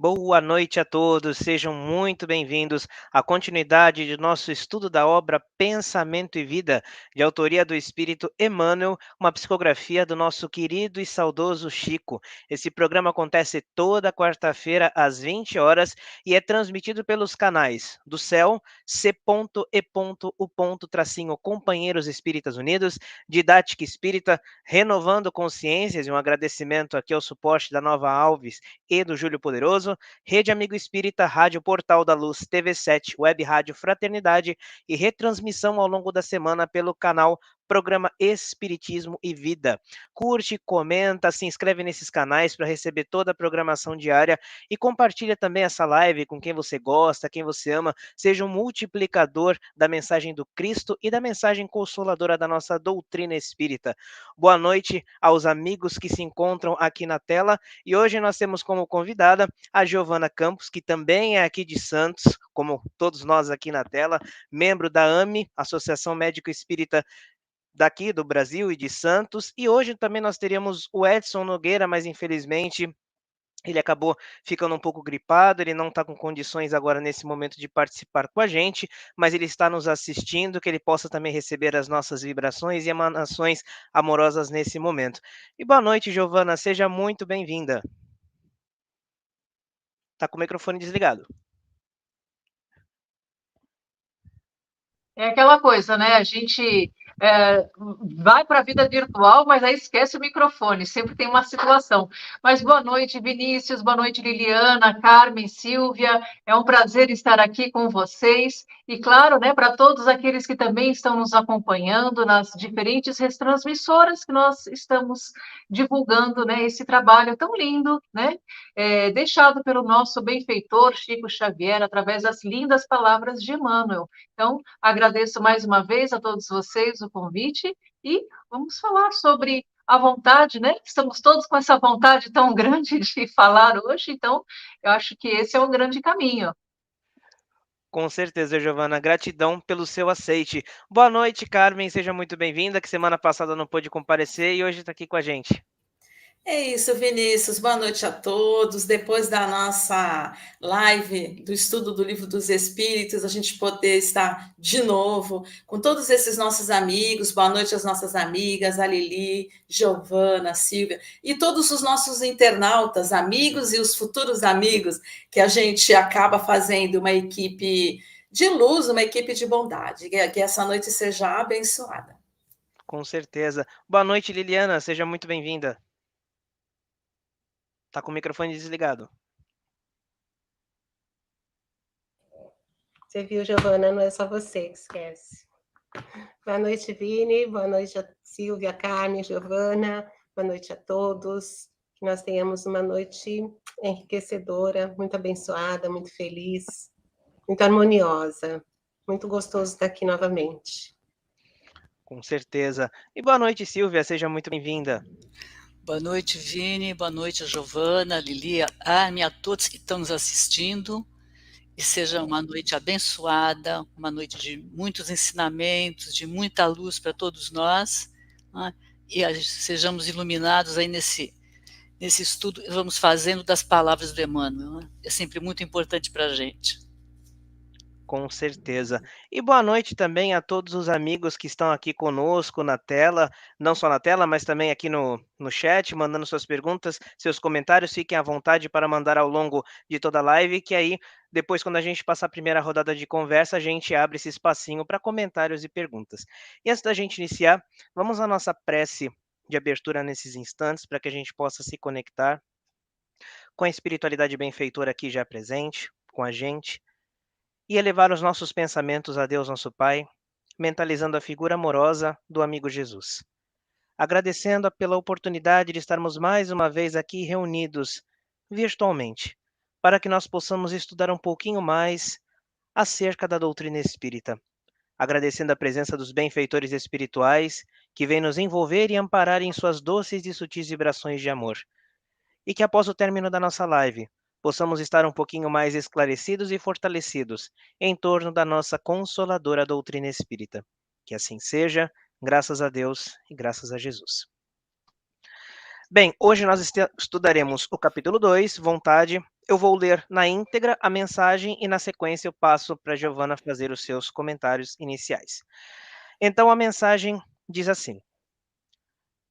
Boa noite a todos, sejam muito bem-vindos à continuidade de nosso estudo da obra Pensamento e Vida, de autoria do Espírito Emmanuel, uma psicografia do nosso querido e saudoso Chico. Esse programa acontece toda quarta-feira às 20 horas e é transmitido pelos canais do Céu, C.E.U. Companheiros Espíritas Unidos, Didática Espírita, Renovando Consciências, e um agradecimento aqui ao suporte da Nova Alves e do Júlio Poderoso, Rede Amigo Espírita, Rádio Portal da Luz, TV7, Web Rádio Fraternidade e retransmissão ao longo da semana pelo canal Programa Espiritismo e Vida. Curte, comenta, se inscreve nesses canais para receber toda a programação diária e compartilha também essa live com quem você gosta, quem você ama. Seja um multiplicador da mensagem do Cristo e da mensagem consoladora da nossa doutrina espírita. Boa noite aos amigos que se encontram aqui na tela e hoje nós temos como convidada a Giovana Campos, que também é aqui de Santos, como todos nós aqui na tela, membro da AME, Associação Médico Espírita daqui do Brasil e de Santos, e hoje também nós teríamos o Edson Nogueira, mas infelizmente ele acabou ficando um pouco gripado, ele não está com condições agora nesse momento de participar com a gente, mas ele está nos assistindo, que ele possa também receber as nossas vibrações e emanações amorosas nesse momento. E boa noite, Giovana, seja muito bem-vinda. Está com o microfone desligado. É aquela coisa, né? A gente vai para a vida virtual, mas aí esquece o microfone, sempre tem uma situação. Mas boa noite, Vinícius, boa noite, Liliana, Carmen, Silvia. É um prazer estar aqui com vocês. E claro, né, para todos aqueles que também estão nos acompanhando nas diferentes retransmissoras que nós estamos divulgando, né, esse trabalho tão lindo, né? Deixado pelo nosso benfeitor Chico Xavier, através das lindas palavras de Emmanuel. Então, agradeço mais uma vez a todos vocês o convite e vamos falar sobre a vontade, né? Estamos todos com essa vontade tão grande de falar hoje, então eu acho que esse é um grande caminho. Com certeza, Giovana. Gratidão pelo seu aceite. Boa noite, Carmen. Seja muito bem-vinda, que semana passada não pôde comparecer e hoje está aqui com a gente. É isso, Vinícius. Boa noite a todos. Depois da nossa live do estudo do Livro dos Espíritos, a gente poder estar de novo com todos esses nossos amigos. Boa noite às nossas amigas, a Lili, Giovana, Silvia e todos os nossos internautas, amigos e os futuros amigos, que a gente acaba fazendo uma equipe de luz, uma equipe de bondade. Que essa noite seja abençoada. Com certeza. Boa noite, Liliana. Seja muito bem-vinda. Tá com o microfone desligado. Você viu, Giovana? Não é só você que esquece. Boa noite, Vini. Boa noite a Silvia, Carmen, Giovana. Boa noite a todos. Que nós tenhamos uma noite enriquecedora, muito abençoada, muito feliz, muito harmoniosa. Muito gostoso estar aqui novamente. Com certeza. E boa noite, Silvia. Seja muito bem-vinda. Boa noite, Vini. Boa noite, Giovana, Lili, Armin, a todos que estão nos assistindo. E seja uma noite abençoada, uma noite de muitos ensinamentos, de muita luz para todos nós, né? E sejamos iluminados aí nesse estudo que vamos fazendo das palavras do Emmanuel, né? É sempre muito importante para a gente. Com certeza. E boa noite também a todos os amigos que estão aqui conosco na tela, não só na tela, mas também aqui no chat, mandando suas perguntas, seus comentários. Fiquem à vontade para mandar ao longo de toda a live, que aí, depois, quando a gente passar a primeira rodada de conversa, a gente abre esse espacinho para comentários e perguntas. E antes da gente iniciar, vamos à nossa prece de abertura nesses instantes, para que a gente possa se conectar com a espiritualidade benfeitora aqui já presente, com a gente, e elevar os nossos pensamentos a Deus nosso Pai, mentalizando a figura amorosa do amigo Jesus. Agradecendo pela oportunidade de estarmos mais uma vez aqui reunidos virtualmente, para que nós possamos estudar um pouquinho mais acerca da doutrina espírita. Agradecendo a presença dos benfeitores espirituais que vêm nos envolver e amparar em suas doces e sutis vibrações de amor. E que após o término da nossa live, possamos estar um pouquinho mais esclarecidos e fortalecidos em torno da nossa consoladora doutrina espírita. Que assim seja, graças a Deus e graças a Jesus. Bem, hoje nós estudaremos o capítulo 2, Vontade, Eu vou ler na íntegra a mensagem e, na sequência, eu passo para a Giovana fazer os seus comentários iniciais. Então, a mensagem diz assim: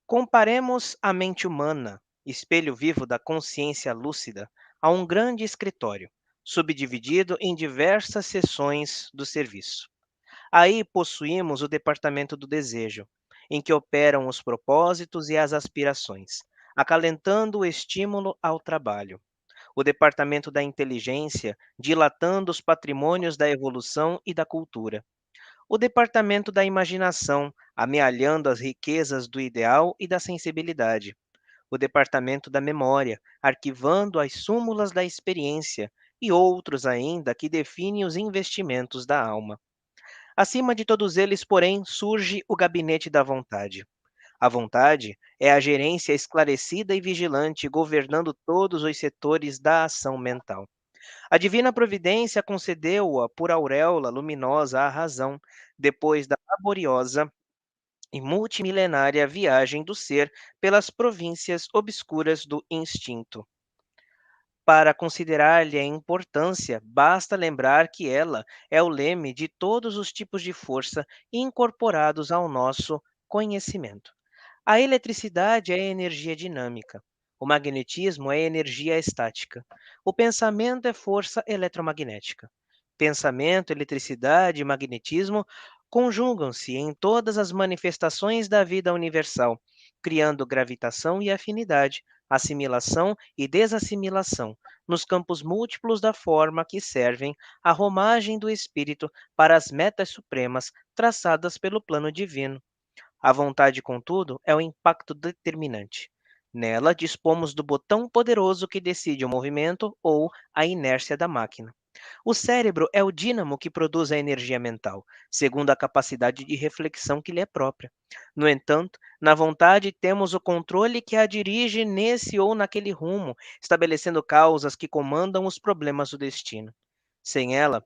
comparemos a mente humana, espelho vivo da consciência lúcida, a um grande escritório, subdividido em diversas seções do serviço. Aí possuímos o departamento do desejo, em que operam os propósitos e as aspirações, acalentando o estímulo ao trabalho. O departamento da inteligência, dilatando os patrimônios da evolução e da cultura. O departamento da imaginação, amealhando as riquezas do ideal e da sensibilidade. O departamento da memória, arquivando as súmulas da experiência, e outros ainda que definem os investimentos da alma. Acima de todos eles, porém, surge o gabinete da vontade. A vontade é a gerência esclarecida e vigilante, governando todos os setores da ação mental. A divina providência concedeu-a por auréola luminosa à razão, depois da laboriosa e multimilenária viagem do ser pelas províncias obscuras do instinto. Para considerar-lhe a importância, basta lembrar que ela é o leme de todos os tipos de força incorporados ao nosso conhecimento. A eletricidade é energia dinâmica. O magnetismo é energia estática. O pensamento é força eletromagnética. Pensamento, eletricidade e magnetismo conjugam-se em todas as manifestações da vida universal, criando gravitação e afinidade, assimilação e desassimilação, nos campos múltiplos da forma que servem à romagem do espírito para as metas supremas traçadas pelo plano divino. A vontade, contudo, é o impacto determinante. Nela, dispomos do botão poderoso que decide o movimento ou a inércia da máquina. O cérebro é o dínamo que produz a energia mental, segundo a capacidade de reflexão que lhe é própria. No entanto, na vontade temos o controle que a dirige nesse ou naquele rumo, estabelecendo causas que comandam os problemas do destino. Sem ela,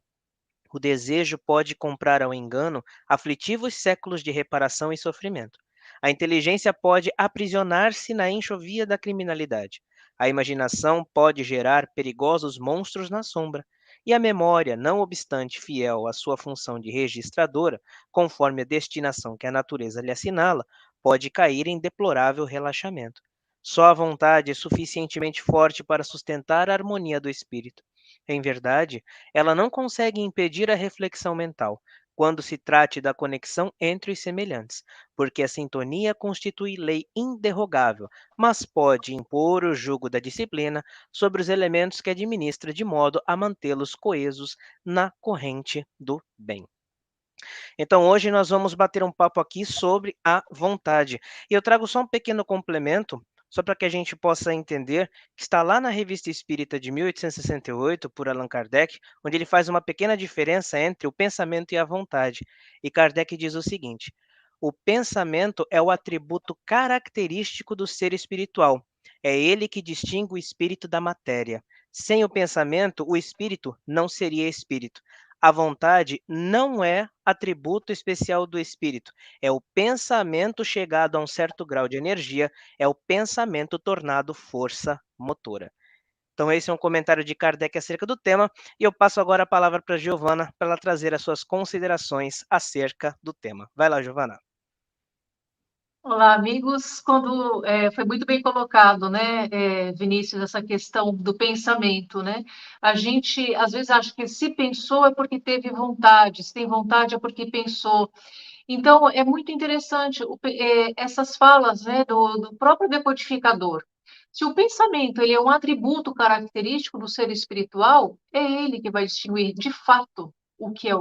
o desejo pode comprar ao engano aflitivos séculos de reparação e sofrimento. A inteligência pode aprisionar-se na enxovia da criminalidade. A imaginação pode gerar perigosos monstros na sombra. E a memória, não obstante fiel à sua função de registradora, conforme a destinação que a natureza lhe assinala, pode cair em deplorável relaxamento. Só a vontade é suficientemente forte para sustentar a harmonia do espírito. Em verdade, ela não consegue impedir a reflexão mental, quando se trate da conexão entre os semelhantes, porque a sintonia constitui lei inderrogável, mas pode impor o jugo da disciplina sobre os elementos que administra de modo a mantê-los coesos na corrente do bem. Então, hoje nós vamos bater um papo aqui sobre a vontade. E eu trago só um pequeno complemento, só para que a gente possa entender, que está lá na Revista Espírita de 1868, por Allan Kardec, onde ele faz uma pequena diferença entre o pensamento e a vontade. E Kardec diz o seguinte: o pensamento é o atributo característico do ser espiritual. É ele que distingue o espírito da matéria. Sem o pensamento, o espírito não seria espírito. A vontade não é atributo especial do espírito, é o pensamento chegado a um certo grau de energia, é o pensamento tornado força motora. Então, esse é um comentário de Kardec acerca do tema, e eu passo agora a palavra para a Giovana para ela trazer as suas considerações acerca do tema. Vai lá, Giovana. Olá, amigos. Quando foi muito bem colocado, né, Vinícius, essa questão do pensamento, né? A gente às vezes acha que se pensou é porque teve vontade, se tem vontade é porque pensou. Então é muito interessante essas falas, né, do próprio decodificador. Se o pensamento ele é um atributo característico do ser espiritual, é ele que vai distinguir de fato o que é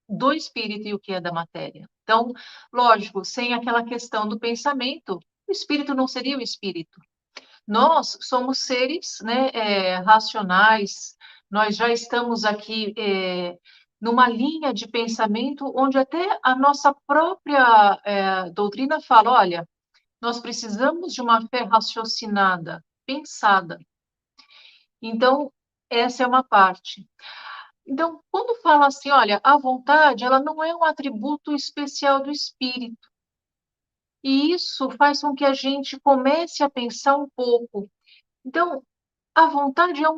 do espírito e o que é da matéria. Então, lógico, sem aquela questão do pensamento, o espírito não seria o espírito. Nós somos seres, né, racionais, nós já estamos aqui numa linha de pensamento onde até a nossa própria doutrina fala, olha, nós precisamos de uma fé raciocinada, pensada. Então, essa é uma parte. Então, quando fala assim, olha, a vontade, ela não é um atributo especial do espírito. E isso faz com que a gente comece a pensar um pouco. Então, a vontade é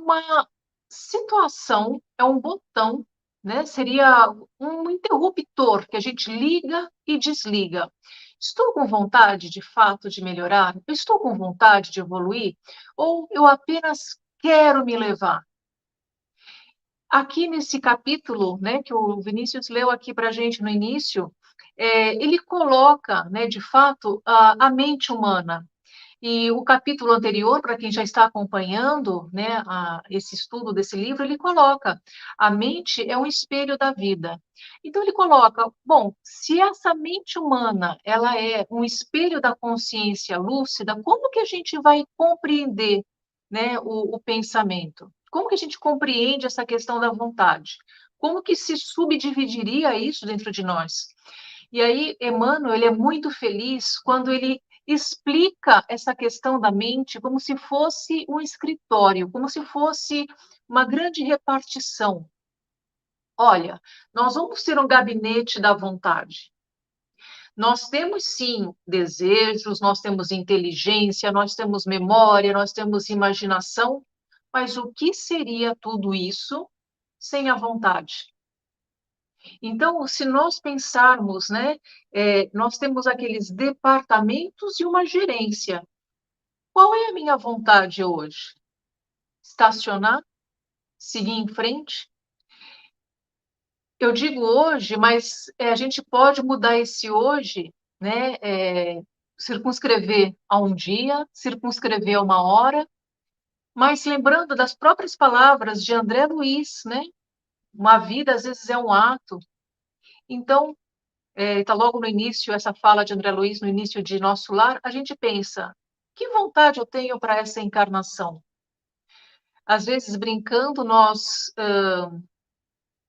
situação é um botão, né? Seria um interruptor que a gente liga e desliga. Estou com vontade, de fato, de melhorar? Eu estou com vontade de evoluir? Ou eu apenas quero me levar? Aqui nesse capítulo, né, que o Vinícius leu aqui para a gente no início, ele coloca, né, de fato, a mente humana. E o capítulo anterior, para quem já está acompanhando, né, esse estudo desse livro, ele coloca: a mente é um espelho da vida. Então ele coloca, bom, se essa mente humana ela é um espelho da consciência lúcida, como que a gente vai compreender, né, o pensamento? Como que a gente compreende essa questão da vontade? Como que se subdividiria isso dentro de nós? E aí, Emmanuel, ele é muito feliz quando ele explica essa questão da mente como se fosse um escritório, como se fosse uma grande repartição. Olha, nós vamos ter um gabinete da vontade. Nós temos, sim, desejos, nós temos inteligência, nós temos memória, nós temos imaginação, mas o que seria tudo isso sem a vontade? Então, se nós pensarmos, né, nós temos aqueles departamentos e uma gerência. Qual é a minha vontade hoje? Estacionar? Seguir em frente? Eu digo hoje, mas a gente pode mudar esse hoje, né? Circunscrever a um dia, circunscrever a uma hora, mas lembrando das próprias palavras de André Luiz, né? Uma vida, às vezes, é um ato. Então, está logo no início, essa fala de André Luiz, no início de Nosso Lar, a gente pensa, que vontade eu tenho para essa encarnação? Às vezes, brincando, nós,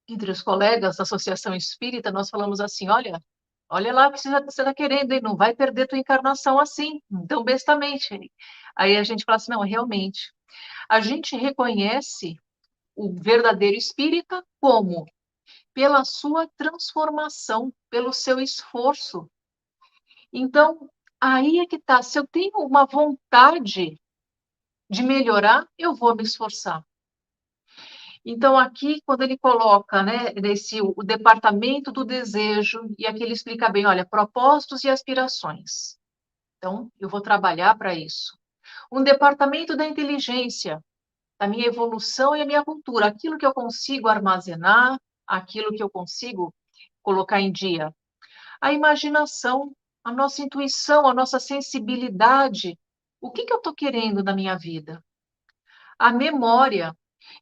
entre os colegas da Associação Espírita, nós falamos assim, olha lá o que você está querendo, hein? Não vai perder tua encarnação assim, tão bestamente. Aí a gente fala assim, não, realmente, a gente reconhece o verdadeiro espírita como? Pela sua transformação, pelo seu esforço. Então, aí é que está. Se eu tenho uma vontade de melhorar, eu vou me esforçar. Então, aqui, quando ele coloca, né, o departamento do desejo, e aqui ele explica bem, olha, propósitos e aspirações. Então, eu vou trabalhar para isso. Um departamento da inteligência, da minha evolução e a minha cultura, aquilo que eu consigo armazenar, aquilo que eu consigo colocar em dia. A imaginação, a nossa intuição, a nossa sensibilidade. O que eu estou querendo na minha vida? A memória.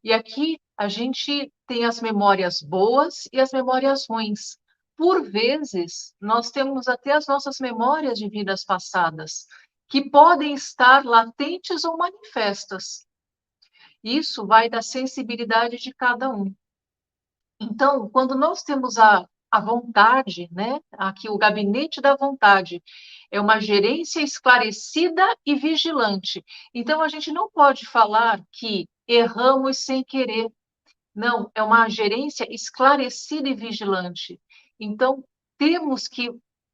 E aqui a gente tem as memórias boas e as memórias ruins. Por vezes, nós temos até as nossas memórias de vidas passadas, que podem estar latentes ou manifestas. Isso vai da sensibilidade de cada um. Então, quando nós temos a vontade, né? Aqui o gabinete da vontade é uma gerência esclarecida e vigilante. Então, a gente não pode falar que erramos sem querer. Não, é uma gerência esclarecida e vigilante. Então, temos que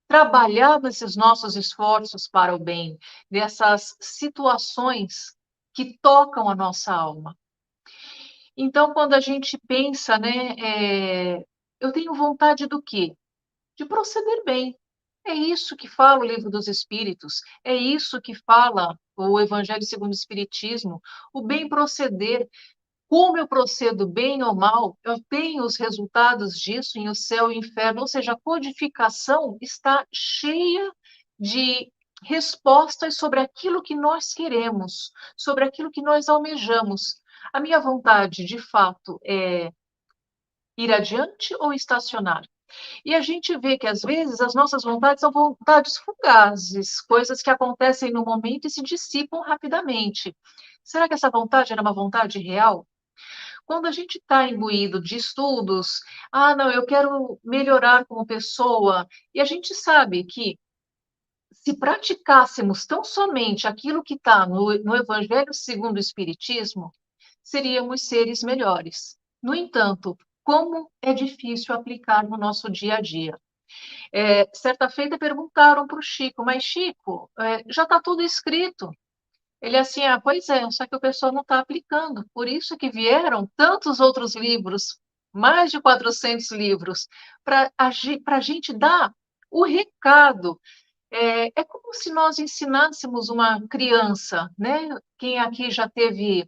trabalhar nesses nossos esforços para o bem, nessas situações que tocam a nossa alma. Então, quando a gente pensa, né, eu tenho vontade do quê? De proceder bem. É isso que fala o Livro dos Espíritos, é isso que fala o Evangelho segundo o Espiritismo, o bem proceder. Como eu procedo bem ou mal, eu tenho os resultados disso em o céu e o inferno, ou seja, a codificação está cheia de respostas sobre aquilo que nós queremos, sobre aquilo que nós almejamos. A minha vontade, de fato, é ir adiante ou estacionar? E a gente vê que, às vezes, as nossas vontades são vontades fugazes, coisas que acontecem no momento e se dissipam rapidamente. Será que essa vontade era uma vontade real? Quando a gente está imbuído de estudos, não, eu quero melhorar como pessoa, e a gente sabe que se praticássemos tão somente aquilo que está no Evangelho segundo o Espiritismo, seríamos seres melhores. No entanto, como é difícil aplicar no nosso dia a dia. Certa feita perguntaram para o Chico, mas Chico, já está tudo escrito. Ele assim, pois é, só que o pessoal não está aplicando. Por isso que vieram tantos outros livros, mais de 400 livros, para a gente dar o recado. É como se nós ensinássemos uma criança, né? Quem aqui já teve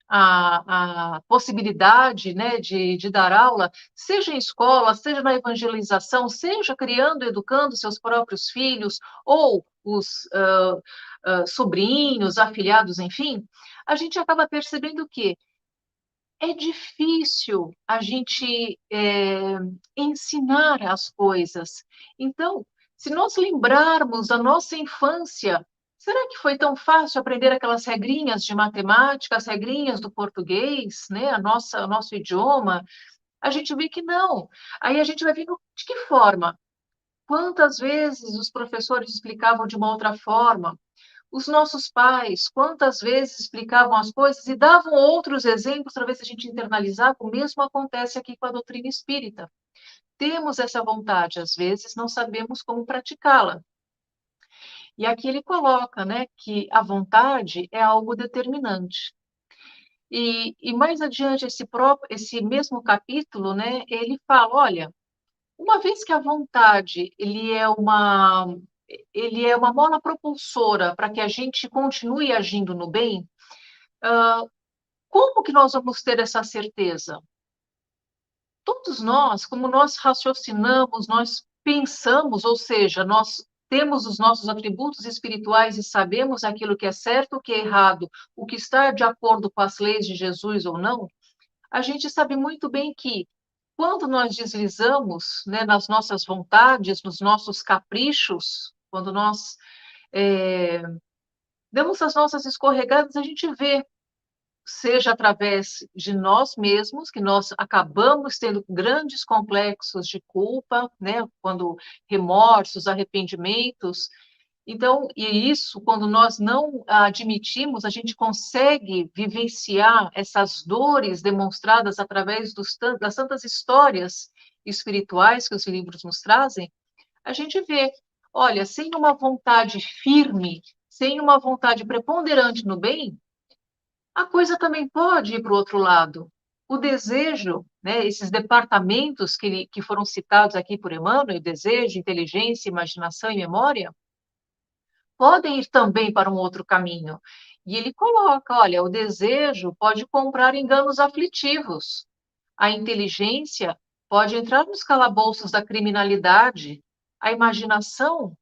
a possibilidade, né, de dar aula, seja em escola, seja na evangelização, seja criando, educando seus próprios filhos, ou os sobrinhos, afilhados, enfim, a gente acaba percebendo que é difícil a gente ensinar as coisas. Então, se nós lembrarmos da nossa infância, será que foi tão fácil aprender aquelas regrinhas de matemática, as regrinhas do português, né? O nosso idioma? A gente vê que não. Aí a gente vai vendo de que forma. Quantas vezes os professores explicavam de uma outra forma? Os nossos pais, quantas vezes explicavam as coisas e davam outros exemplos para ver se a gente internalizava? O mesmo acontece aqui com a doutrina espírita. Temos essa vontade, às vezes não sabemos como praticá-la. E aqui ele coloca, né, que a vontade é algo determinante. E mais adiante, esse mesmo capítulo, né, ele fala, olha, uma vez que a vontade ele é uma mola propulsora para que a gente continue agindo no bem, como que nós vamos ter essa certeza? Todos nós, como nós raciocinamos, nós pensamos, ou seja, nós temos os nossos atributos espirituais e sabemos aquilo que é certo, o que é errado, o que está de acordo com as leis de Jesus ou não, a gente sabe muito bem que quando nós deslizamos, né, nas nossas vontades, nos nossos caprichos, quando nós damos as nossas escorregadas, a gente vê, seja através de nós mesmos, que nós acabamos tendo grandes complexos de culpa, né, quando remorsos, arrependimentos. Então, e isso, quando nós não admitimos, a gente consegue vivenciar essas dores demonstradas através das tantas histórias espirituais que os livros nos trazem, a gente vê, olha, sem uma vontade firme, sem uma vontade preponderante no bem, a coisa também pode ir para o outro lado. O desejo, né, esses departamentos que foram citados aqui por Emmanuel, desejo, inteligência, imaginação e memória, podem ir também para um outro caminho. E ele coloca, olha, o desejo pode comprar enganos aflitivos. A inteligência pode entrar nos calabouços da criminalidade. A imaginação,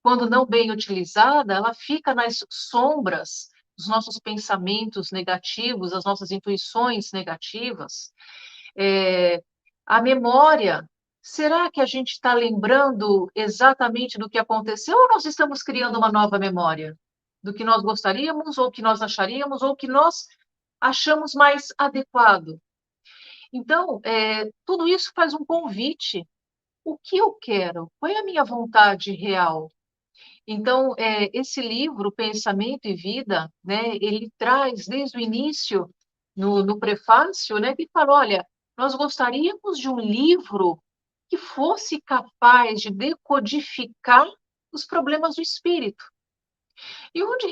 quando não bem utilizada, ela fica nas sombras dos nossos pensamentos negativos, das nossas intuições negativas. A memória, será que a gente está lembrando exatamente do que aconteceu ou nós estamos criando uma nova memória? Do que nós gostaríamos, ou que nós acharíamos, ou que nós achamos mais adequado? Então, tudo isso faz um convite. O que eu quero? Qual é a minha vontade real? Então, esse livro, Pensamento e Vida, né, ele traz desde o início, no prefácio, né, que fala, olha, nós gostaríamos de um livro que fosse capaz de decodificar os problemas do espírito. E onde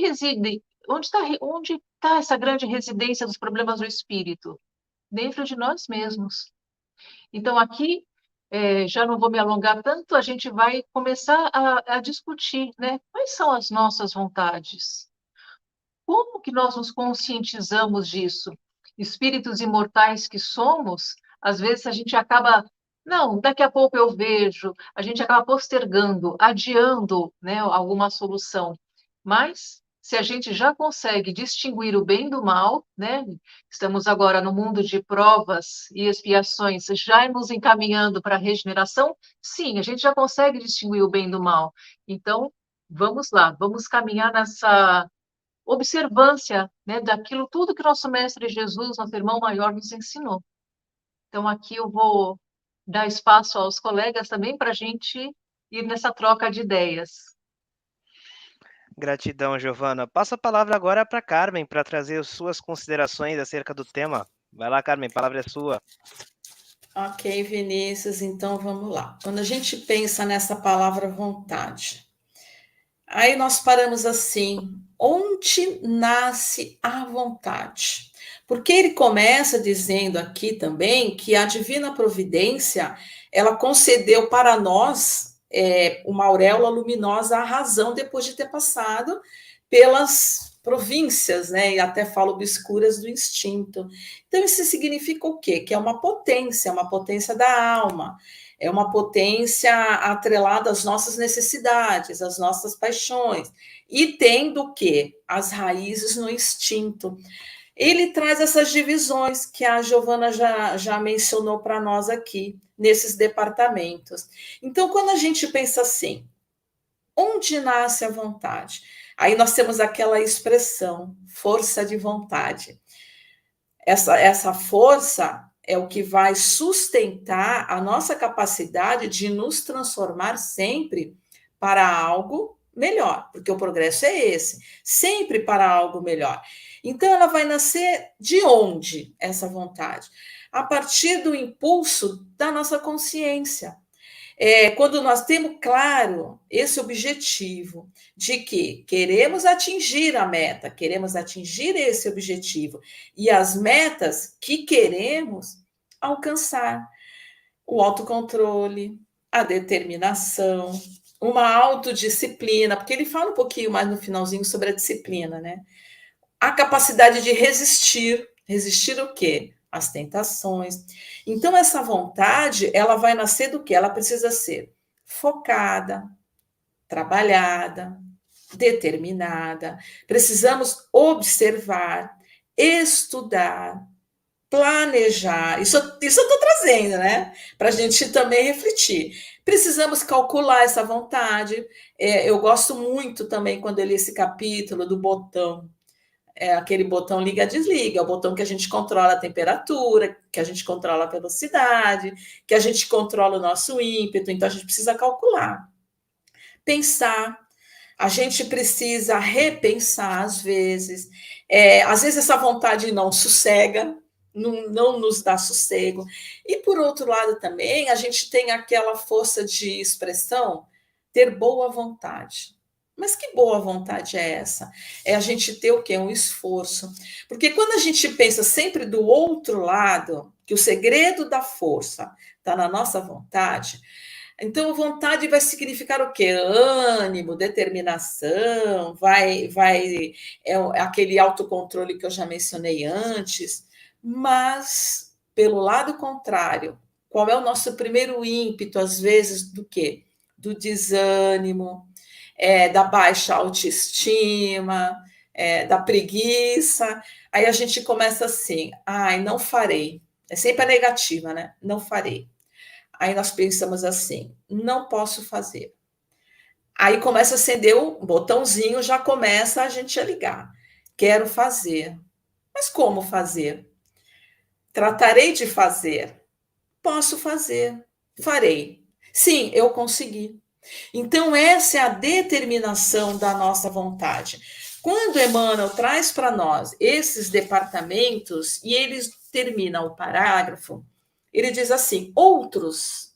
está essa grande residência dos problemas do espírito? Dentro de nós mesmos. Então, aqui, já não vou me alongar tanto, a gente vai começar a discutir, né? Quais são as nossas vontades? Como que nós nos conscientizamos disso? Espíritos imortais que somos, às vezes a gente acaba, não, daqui a pouco eu vejo, a gente acaba postergando, adiando, né, alguma solução. Mas, se a gente já consegue distinguir o bem do mal, né, estamos agora no mundo de provas e expiações, já nos encaminhando para a regeneração, sim, a gente já consegue distinguir o bem do mal. Então, vamos lá, vamos caminhar nessa observância, né, daquilo tudo que nosso mestre Jesus, nosso irmão maior, nos ensinou. Então, aqui eu vou dar espaço aos colegas também para a gente ir nessa troca de ideias. Gratidão, Giovana. Passa a palavra agora para Carmen, para trazer as suas considerações acerca do tema. Vai lá, Carmen, a palavra é sua. Ok, Vinícius, então vamos lá. Quando a gente pensa nessa palavra vontade, aí nós paramos assim onde nasce a vontade? Porque ele começa dizendo aqui também que a divina providência, ela concedeu para nós uma auréola luminosa, a razão, depois de ter passado pelas províncias, né? E até falo obscuras do instinto. Então, isso significa o quê? Que é uma potência da alma, é uma potência atrelada às nossas necessidades, às nossas paixões, e tendo o quê? As raízes no instinto. Ele traz essas divisões que a Giovana já mencionou para nós aqui, nesses departamentos. Então, quando a gente pensa assim, onde nasce a vontade? Aí nós temos aquela expressão, força de vontade. Essa força é o que vai sustentar a nossa capacidade de nos transformar sempre para algo melhor, porque o progresso é esse, sempre para algo melhor. Então, ela vai nascer de onde, essa vontade? A partir do impulso da nossa consciência. Quando nós temos claro esse objetivo de que queremos atingir a meta, queremos atingir esse objetivo e as metas que queremos alcançar, o autocontrole, a determinação, uma autodisciplina, porque ele fala um pouquinho mais no finalzinho sobre a disciplina, né? A capacidade de resistir. Resistir o quê? As tentações. Então, essa vontade, ela vai nascer do quê? Ela precisa ser focada, trabalhada, determinada. Precisamos observar, estudar, planejar. Isso eu estou trazendo, né? Para a gente também refletir. Precisamos calcular essa vontade. Eu gosto muito também, quando eu li esse capítulo, do botão. Aquele botão liga-desliga, é o botão que a gente controla a temperatura, que a gente controla a velocidade, que a gente controla o nosso ímpeto, então a gente precisa calcular. Pensar, a gente precisa repensar às vezes essa vontade não sossega, não nos dá sossego. E por outro lado também, a gente tem aquela força de expressão, ter boa vontade. Mas que boa vontade é essa? É a gente ter o quê? Um esforço. Porque quando a gente pensa sempre do outro lado, que o segredo da força está na nossa vontade, então vontade vai significar o quê? Ânimo, determinação, aquele autocontrole que eu já mencionei antes. Mas, pelo lado contrário, qual é o nosso primeiro ímpeto, às vezes, do quê? Do desânimo, da baixa autoestima, da preguiça. Aí a gente começa assim, não farei. É sempre a negativa, né? Não farei. Aí nós pensamos assim, não posso fazer. Aí começa a acender o botãozinho, já começa a gente a ligar. Quero fazer. Mas como fazer? Tratarei de fazer. Posso fazer. Farei. Sim, eu consegui. Então, essa é a determinação da nossa vontade. Quando Emmanuel traz para nós esses departamentos, e ele termina o parágrafo, ele diz assim, outros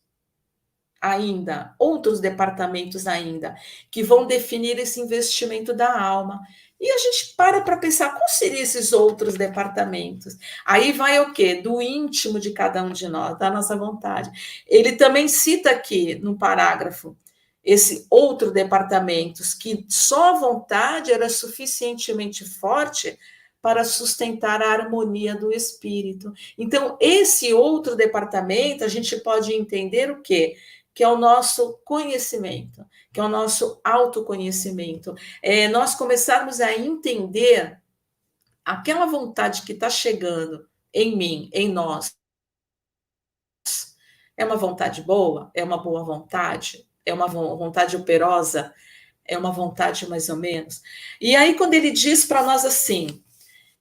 departamentos ainda, que vão definir esse investimento da alma. E a gente para pensar, quais seriam esses outros departamentos? Aí vai o quê? Do íntimo de cada um de nós, da nossa vontade. Ele também cita aqui, no parágrafo, esse outro departamento, que só a vontade era suficientemente forte para sustentar a harmonia do espírito. Então, esse outro departamento, a gente pode entender o quê? Que é o nosso conhecimento, que é o nosso autoconhecimento. Nós começarmos a entender aquela vontade que está chegando em mim, em nós. É uma vontade boa? É uma boa vontade? É uma vontade operosa? É uma vontade mais ou menos? E aí, quando ele diz para nós assim,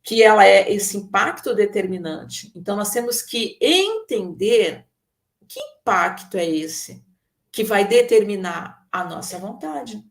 que ela é esse impacto determinante, então nós temos que entender que impacto é esse que vai determinar a nossa vontade.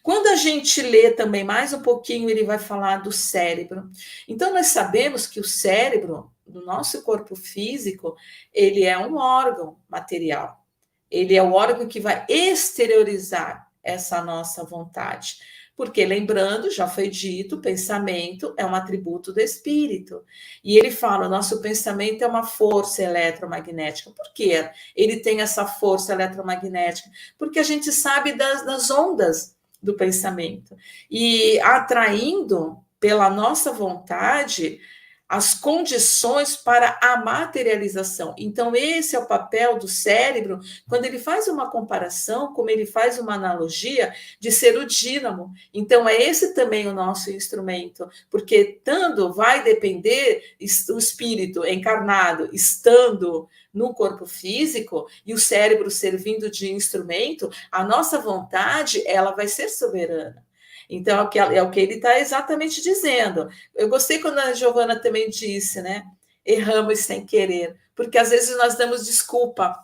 Quando a gente lê também mais um pouquinho, ele vai falar do cérebro. Então, nós sabemos que o cérebro, do nosso corpo físico, ele é um órgão material. Ele é o órgão que vai exteriorizar essa nossa vontade. Porque, lembrando, já foi dito, pensamento é um atributo do espírito. E ele fala, o nosso pensamento é uma força eletromagnética. Por quê? Ele tem essa força eletromagnética? Porque a gente sabe das ondas do pensamento. E atraindo pela nossa vontade as condições para a materialização. Então, esse é o papel do cérebro, quando ele faz uma comparação, como ele faz uma analogia de ser o dínamo. Então, é esse também o nosso instrumento, porque tanto vai depender o espírito encarnado estando no corpo físico e o cérebro servindo de instrumento, a nossa vontade, ela vai ser soberana. Então, é o que ele está exatamente dizendo. Eu gostei quando a Giovana também disse, né? Erramos sem querer, porque às vezes nós damos desculpa.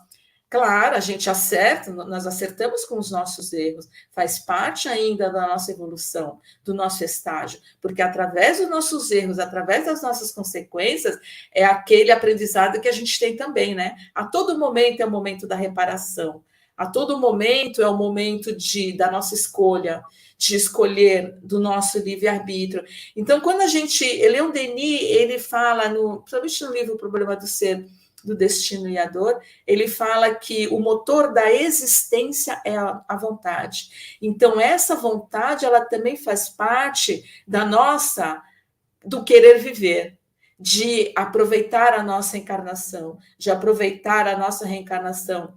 Claro, a gente acerta, nós acertamos com os nossos erros, faz parte ainda da nossa evolução, do nosso estágio, porque através dos nossos erros, através das nossas consequências, é aquele aprendizado que a gente tem também, né? A todo momento é o momento da reparação, a todo momento é o momento da nossa escolha, de escolher do nosso livre-arbítrio. Então, quando a gente... Leon Denis, ele fala, principalmente no livro O Problema do Ser, do Destino e a Dor, ele fala que o motor da existência é a vontade. Então, essa vontade, ela também faz parte do querer viver, de aproveitar a nossa encarnação, de aproveitar a nossa reencarnação,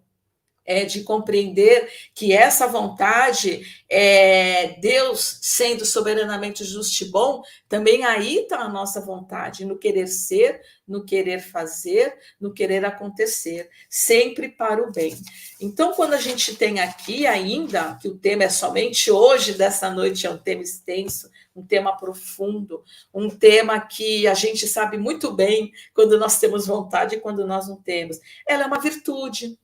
de compreender que essa vontade, Deus sendo soberanamente justo e bom, também aí está a nossa vontade, no querer ser, no querer fazer, no querer acontecer, sempre para o bem. Então, quando a gente tem aqui ainda, que o tema é somente hoje, dessa noite, é um tema extenso, um tema profundo, um tema que a gente sabe muito bem quando nós temos vontade e quando nós não temos. Ela é uma virtude.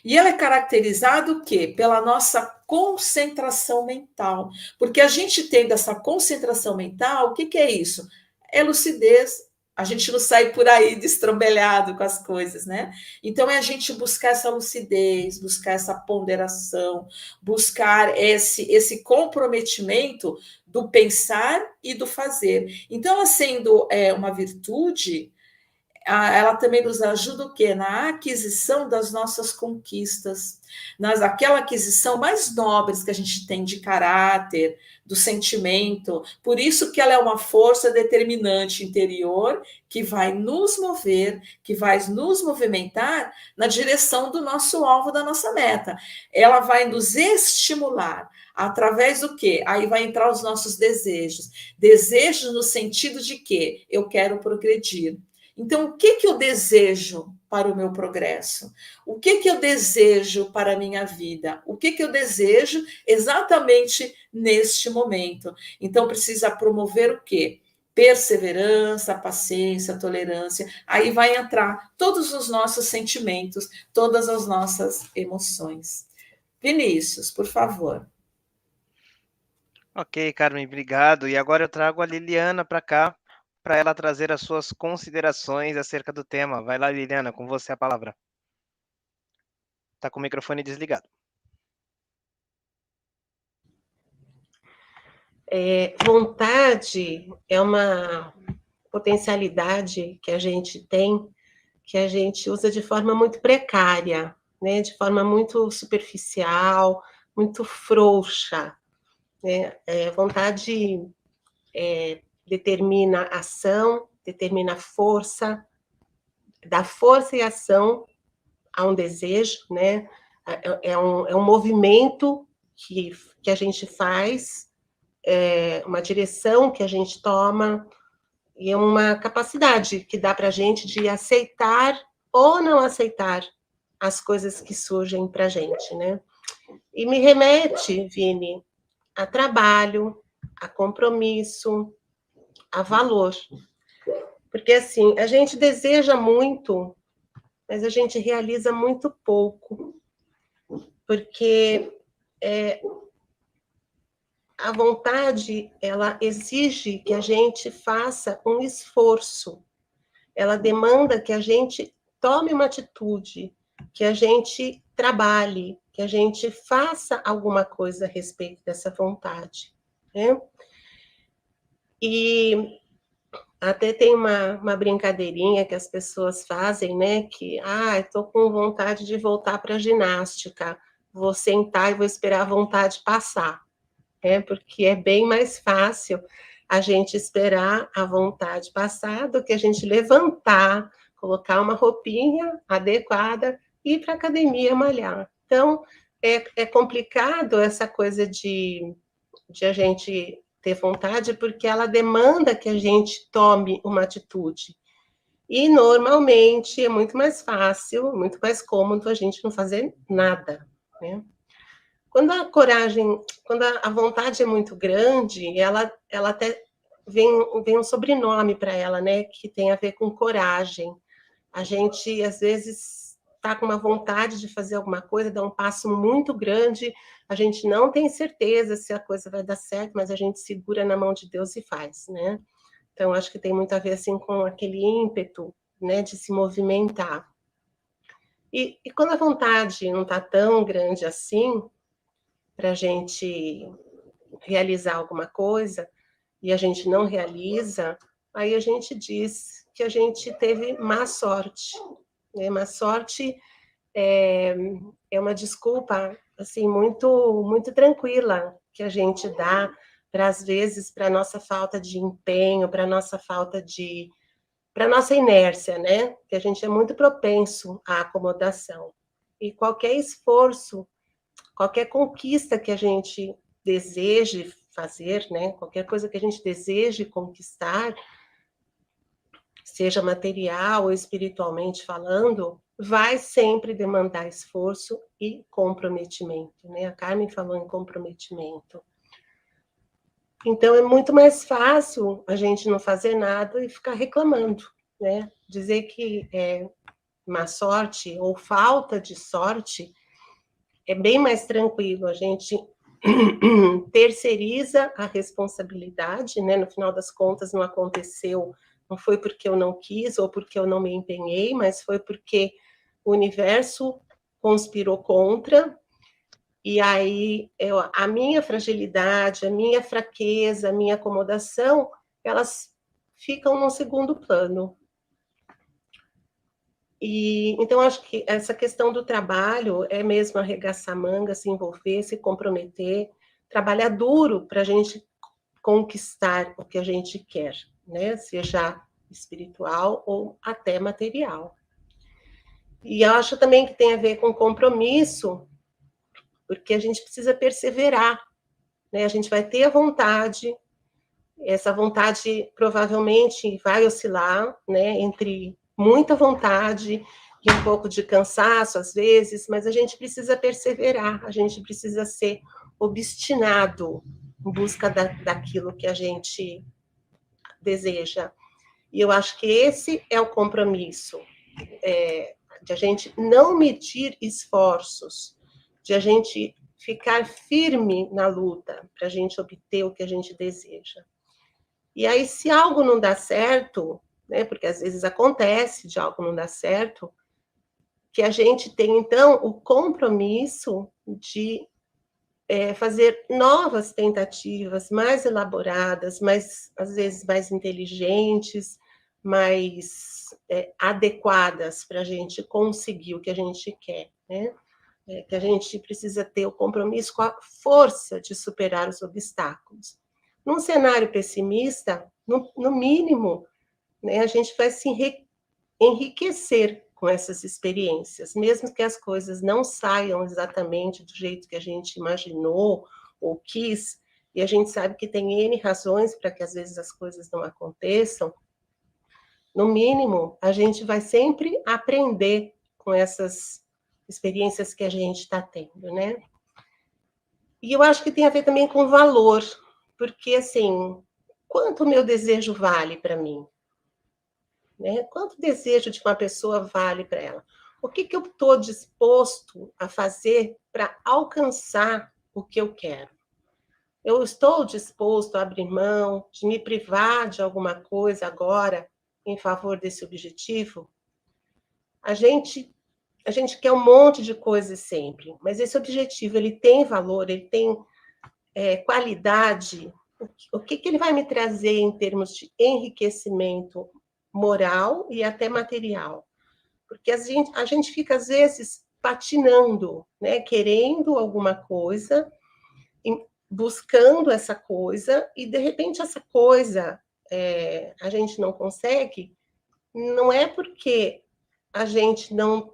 E ela é caracterizada o quê? Pela nossa concentração mental. Porque a gente tendo essa concentração mental, o que é isso? É lucidez. A gente não sai por aí destrambelhado com as coisas, né? Então, é a gente buscar essa lucidez, buscar essa ponderação, buscar esse comprometimento do pensar e do fazer. Então, ela sendo uma virtude, ela também nos ajuda o quê? Na aquisição das nossas conquistas, aquela aquisição mais nobres que a gente tem de caráter, do sentimento. Por isso que ela é uma força determinante interior que vai nos mover, que vai nos movimentar na direção do nosso alvo, da nossa meta. Ela vai nos estimular. Através do quê? Aí vai entrar os nossos desejos. Desejos no sentido de que eu quero progredir. Então, o que eu desejo para o meu progresso? O que eu desejo para a minha vida? O que eu desejo exatamente neste momento? Então, precisa promover o quê? Perseverança, paciência, tolerância. Aí vai entrar todos os nossos sentimentos, todas as nossas emoções. Vinícius, por favor. Ok, Carmen, obrigado. E agora eu trago a Liliana para cá, para ela trazer as suas considerações acerca do tema. Vai lá, Liliana, com você a palavra. Está com o microfone desligado. Vontade é uma potencialidade que a gente tem, que a gente usa de forma muito precária, né? De forma muito superficial, muito frouxa, né? Vontade determina ação, determina força, dá força e ação a um desejo, né? É um movimento que a gente faz, uma direção que a gente toma, e é uma capacidade que dá para a gente de aceitar ou não aceitar as coisas que surgem para a gente, né? E me remete, Vini, a trabalho, a compromisso, a valor. Porque, assim, a gente deseja muito, mas a gente realiza muito pouco. Porque a vontade, ela exige que a gente faça um esforço. Ela demanda que a gente tome uma atitude, que a gente trabalhe, que a gente faça alguma coisa a respeito dessa vontade. né? E até tem uma brincadeirinha que as pessoas fazem, né? Que, estou com vontade de voltar para a ginástica, vou sentar e vou esperar a vontade passar, né? Porque é bem mais fácil a gente esperar a vontade passar do que a gente levantar, colocar uma roupinha adequada e ir para a academia malhar. Então, é complicado essa coisa de a gente ter vontade, porque ela demanda que a gente tome uma atitude. E, normalmente, é muito mais fácil, muito mais cômodo a gente não fazer nada, né? Quando a coragem, quando a vontade é muito grande, ela até vem um sobrenome para ela, né? Que tem a ver com coragem. A gente, às vezes, está com uma vontade de fazer alguma coisa, dá um passo muito grande, a gente não tem certeza se a coisa vai dar certo, mas a gente segura na mão de Deus e faz, né? Então, acho que tem muito a ver, assim, com aquele ímpeto, né, de se movimentar. E quando a vontade não está tão grande assim, para a gente realizar alguma coisa, e a gente não realiza, aí a gente diz que a gente teve má sorte, né? Má sorte é uma desculpa, assim, muito tranquila que a gente dá para, às vezes, para a nossa falta de empenho, para a nossa para a nossa inércia, né? Que a gente é muito propenso à acomodação. E qualquer esforço, qualquer conquista que a gente deseje fazer, né? Qualquer coisa que a gente deseje conquistar, seja material ou espiritualmente falando, vai sempre demandar esforço e comprometimento, né? A Carmen falou em comprometimento. Então, é muito mais fácil a gente não fazer nada e ficar reclamando, né? Dizer que é má sorte ou falta de sorte é bem mais tranquilo. A gente terceiriza a responsabilidade, né? No final das contas, não aconteceu, não foi porque eu não quis ou porque eu não me empenhei, mas foi porque o universo conspirou contra. E aí, a minha fragilidade, a minha fraqueza, a minha acomodação, elas ficam no segundo plano. E então, acho que essa questão do trabalho é mesmo arregaçar a manga, se envolver, se comprometer, trabalhar duro para a gente conquistar o que a gente quer, né? Seja espiritual ou até material. E eu acho também que tem a ver com compromisso, porque a gente precisa perseverar, né? A gente vai ter a vontade, essa vontade provavelmente vai oscilar, né? Entre muita vontade e um pouco de cansaço às vezes, mas a gente precisa perseverar, a gente precisa ser obstinado em busca daquilo que a gente deseja. E eu acho que esse é o compromisso, de a gente não medir esforços, de a gente ficar firme na luta para a gente obter o que a gente deseja. E aí, se algo não dá certo, né, porque às vezes acontece de algo não dar certo, que a gente tem, então, o compromisso de fazer novas tentativas, mais elaboradas, às vezes, mais inteligentes, mais adequadas para a gente conseguir o que a gente quer, né? Que a gente precisa ter o compromisso com a força de superar os obstáculos. Num cenário pessimista, no mínimo, né, a gente vai se enriquecer com essas experiências, mesmo que as coisas não saiam exatamente do jeito que a gente imaginou ou quis, e a gente sabe que tem N razões para que às vezes as coisas não aconteçam, no mínimo, a gente vai sempre aprender com essas experiências que a gente está tendo, né? E eu acho que tem a ver também com valor, porque, assim, quanto o meu desejo vale para mim? Né? Quanto o desejo de uma pessoa vale para ela? O que eu estou disposto a fazer para alcançar o que eu quero? Eu estou disposto a abrir mão, de me privar de alguma coisa agora em favor desse objetivo? A gente quer um monte de coisas sempre, mas esse objetivo ele tem valor, ele tem qualidade o que ele vai me trazer em termos de enriquecimento moral e até material. Porque a gente fica, às vezes, patinando, né? Querendo alguma coisa, buscando essa coisa, e, de repente, essa coisa a gente não consegue, não é porque a gente não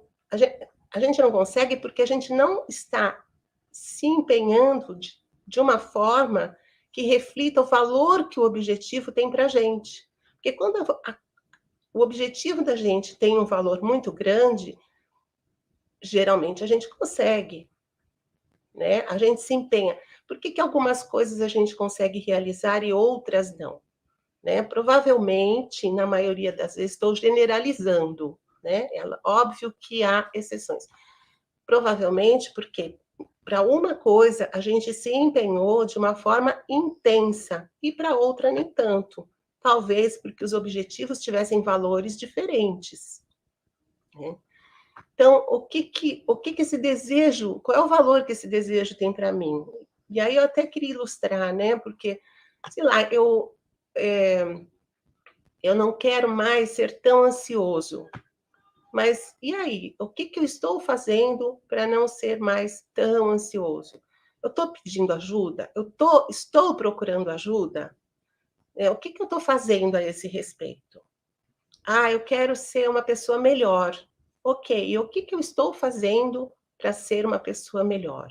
consegue, porque a gente não está se empenhando de uma forma que reflita o valor que o objetivo tem para a gente. Porque quando o objetivo da gente tem um valor muito grande, geralmente a gente consegue, né? A gente se empenha. Por que algumas coisas a gente consegue realizar e outras não? Né? Provavelmente, na maioria das vezes, estou generalizando, né? Óbvio que há exceções. Provavelmente porque para uma coisa a gente se empenhou de uma forma intensa e para outra nem tanto. Talvez porque os objetivos tivessem valores diferentes, né? Então, o que esse desejo, qual é o valor que esse desejo tem para mim? E aí eu até queria ilustrar, né? Porque, sei lá, eu não quero mais ser tão ansioso. Mas e aí? O que eu estou fazendo para não ser mais tão ansioso? Eu estou pedindo ajuda? Estou procurando ajuda? O que eu estou fazendo a esse respeito? Eu quero ser uma pessoa melhor. Ok, e o que eu estou fazendo para ser uma pessoa melhor?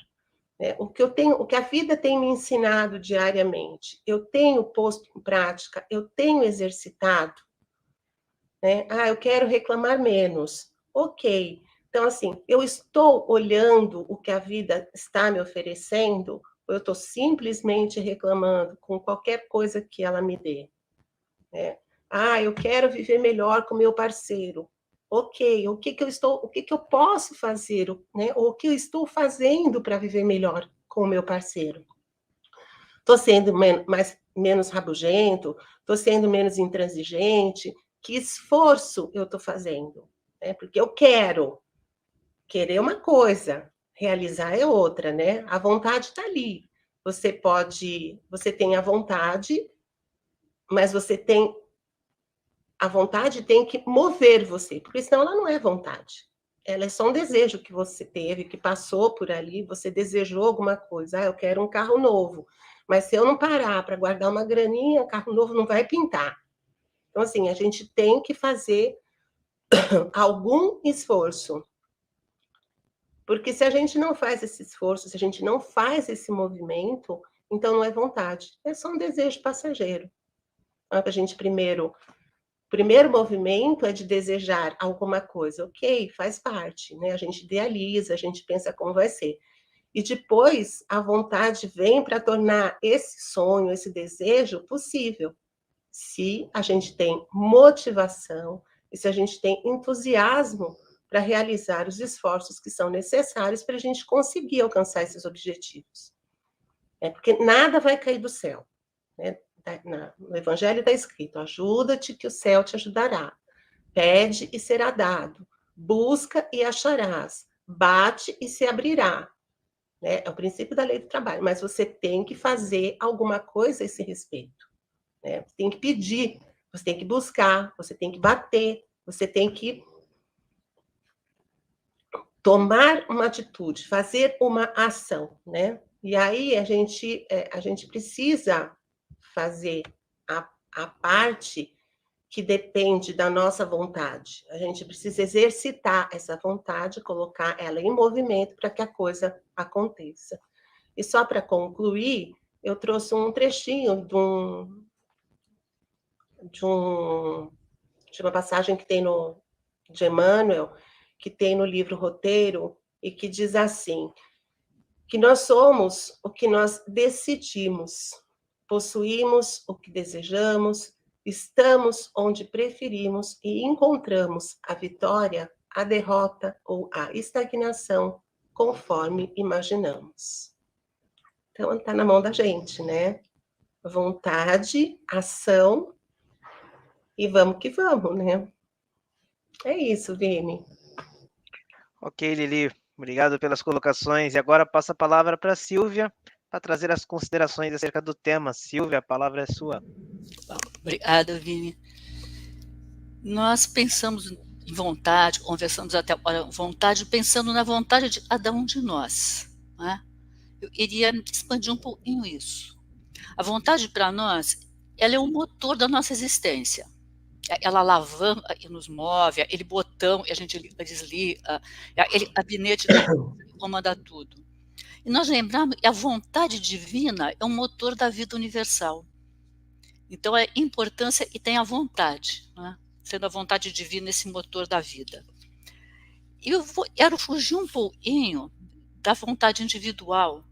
O que a vida tem me ensinado diariamente, eu tenho posto em prática, eu tenho exercitado, né? Eu quero reclamar menos. Ok. Então, assim, eu estou olhando o que a vida está me oferecendo, ou eu estou simplesmente reclamando com qualquer coisa que ela me dê, né? Eu quero viver melhor com meu parceiro. Ok, o que eu posso fazer, né? Ou o que eu estou fazendo para viver melhor com o meu parceiro? Estou sendo menos rabugento, estou sendo menos intransigente. Que esforço eu estou fazendo? Né? Porque eu querer uma coisa, realizar é outra, né? A vontade está ali. Você tem a vontade, mas a vontade tem que mover você, porque senão ela não é vontade. Ela é só um desejo que você teve, que passou por ali, você desejou alguma coisa. Eu quero um carro novo. Mas se eu não parar para guardar uma graninha, o carro novo não vai pintar. Então, assim, a gente tem que fazer algum esforço. Porque se a gente não faz esse esforço, se a gente não faz esse movimento, então não é vontade. É só um desejo passageiro. A gente primeiro movimento é de desejar alguma coisa, ok, faz parte, né? A gente idealiza, a gente pensa como vai ser. E depois a vontade vem para tornar esse sonho, esse desejo possível. Se a gente tem motivação e se a gente tem entusiasmo para realizar os esforços que são necessários para a gente conseguir alcançar esses objetivos. Porque nada vai cair do céu, né? No Evangelho está escrito: ajuda-te que o céu te ajudará. Pede e será dado. Busca e acharás. Bate e se abrirá. Né? É o princípio da lei do trabalho. Mas você tem que fazer alguma coisa a esse respeito. Né? Você tem que pedir, você tem que buscar, você tem que bater, você tem que tomar uma atitude, fazer uma ação, né? E aí a gente precisa fazer a parte que depende da nossa vontade. A gente precisa exercitar essa vontade, colocar ela em movimento para que a coisa aconteça. E só para concluir, eu trouxe um trechinho de uma passagem que tem de Emmanuel, que tem no livro Roteiro, e que diz assim: que nós somos o que nós decidimos, possuímos o que desejamos, estamos onde preferimos e encontramos a vitória, a derrota ou a estagnação, conforme imaginamos. Então, está na mão da gente, né? Vontade, ação, e vamos que vamos, né? É isso, Vini. Ok, Lili, obrigado pelas colocações. E agora passa a palavra para a Silvia, para trazer as considerações acerca do tema. Silvia, a palavra é sua. Obrigada, Vini. Nós pensamos em vontade, conversamos até agora vontade, pensando na vontade de cada um de nós. Né? Eu iria expandir um pouquinho isso. A vontade para nós, ela é o motor da nossa existência. Ela alavanca e nos move, aquele botão e a gente desliga, aquele gabinete que comanda tudo. E nós lembramos que a vontade divina é o motor da vida universal. Então, é importância e tem a vontade, né? Sendo a vontade divina esse motor da vida. E eu quero fugir um pouquinho da vontade individual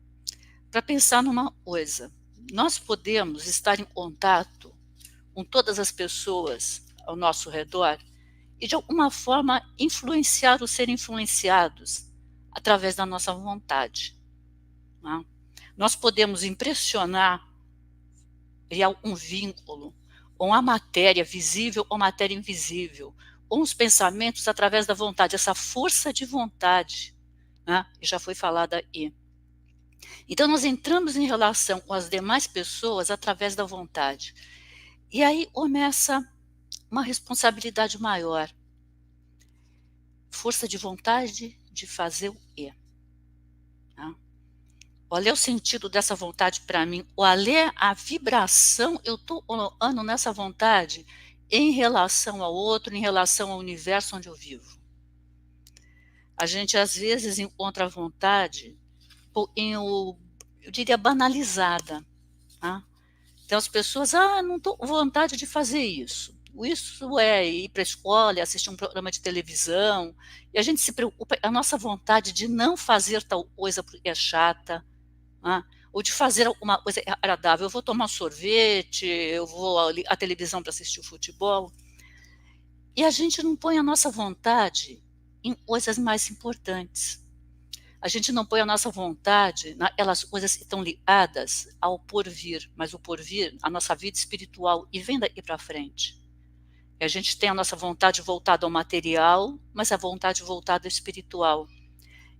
para pensar numa coisa. Nós podemos estar em contato com todas as pessoas ao nosso redor e, de alguma forma, influenciar ou ser influenciados através da nossa vontade. Né? Nós podemos impressionar, criar um vínculo, ou a matéria visível ou matéria invisível, ou os pensamentos através da vontade, essa força de vontade, né, que já foi falada aí. Então, nós entramos em relação com as demais pessoas através da vontade. E aí começa uma responsabilidade maior. Força de vontade de fazer o quê? Né? Qual é o sentido dessa vontade para mim? Qual é a vibração eu estou colocando nessa vontade em relação ao outro, em relação ao universo onde eu vivo? A gente, às vezes, encontra a vontade, eu diria, banalizada. Tá? Então, as pessoas, não estou com vontade de fazer isso. Isso é ir para a escola, assistir um programa de televisão, e a gente se preocupa, a nossa vontade de não fazer tal coisa porque é chata, ou de fazer alguma coisa agradável. Eu vou tomar sorvete, eu vou à televisão para assistir o futebol. E a gente não põe a nossa vontade em coisas mais importantes. A gente não põe a nossa vontade naquelas coisas que estão ligadas ao porvir, mas o porvir, a nossa vida espiritual, e vem daqui para frente. E a gente tem a nossa vontade voltada ao material, mas a vontade voltada ao espiritual.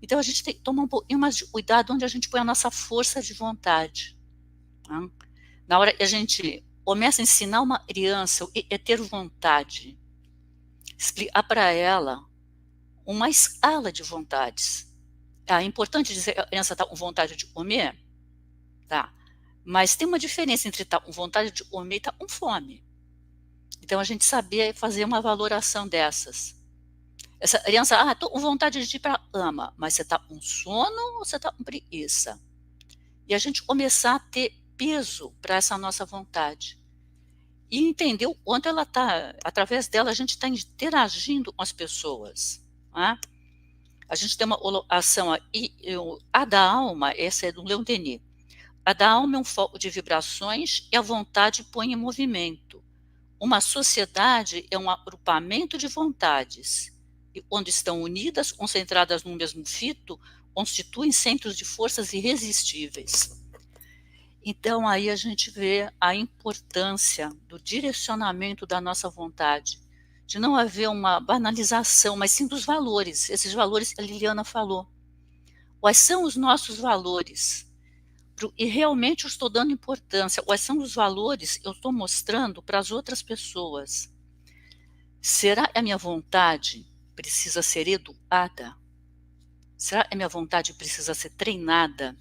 Então, a gente tem que tomar um pouquinho mais de cuidado onde a gente põe a nossa força de vontade. Tá? Na hora que a gente começa a ensinar uma criança a ter vontade, explicar para ela uma escala de vontades. É importante dizer que a criança está com vontade de comer, tá? Mas tem uma diferença entre estar com vontade de comer e estar com fome. Então, a gente saber fazer uma valoração dessas. Essa criança, estou com vontade de ir para a cama, mas você está com sono ou você está com preguiça? E a gente começar a ter peso para essa nossa vontade. E entender o quanto ela está, através dela, a gente está interagindo com as pessoas. Né? A gente tem uma ação aí, a da alma, essa é do Leon Denis. A da alma é um foco de vibrações e a vontade põe em movimento. Uma sociedade é um agrupamento de vontades, e onde estão unidas, concentradas no mesmo fito, constituem centros de forças irresistíveis. Então, aí a gente vê a importância do direcionamento da nossa vontade, de não haver uma banalização, mas sim dos valores, esses valores que a Liliana falou. Quais são os nossos valores? E realmente eu estou dando importância. Quais são os valores que eu estou mostrando para as outras pessoas? Será que a minha vontade precisa ser educada? Será que a minha vontade precisa ser treinada?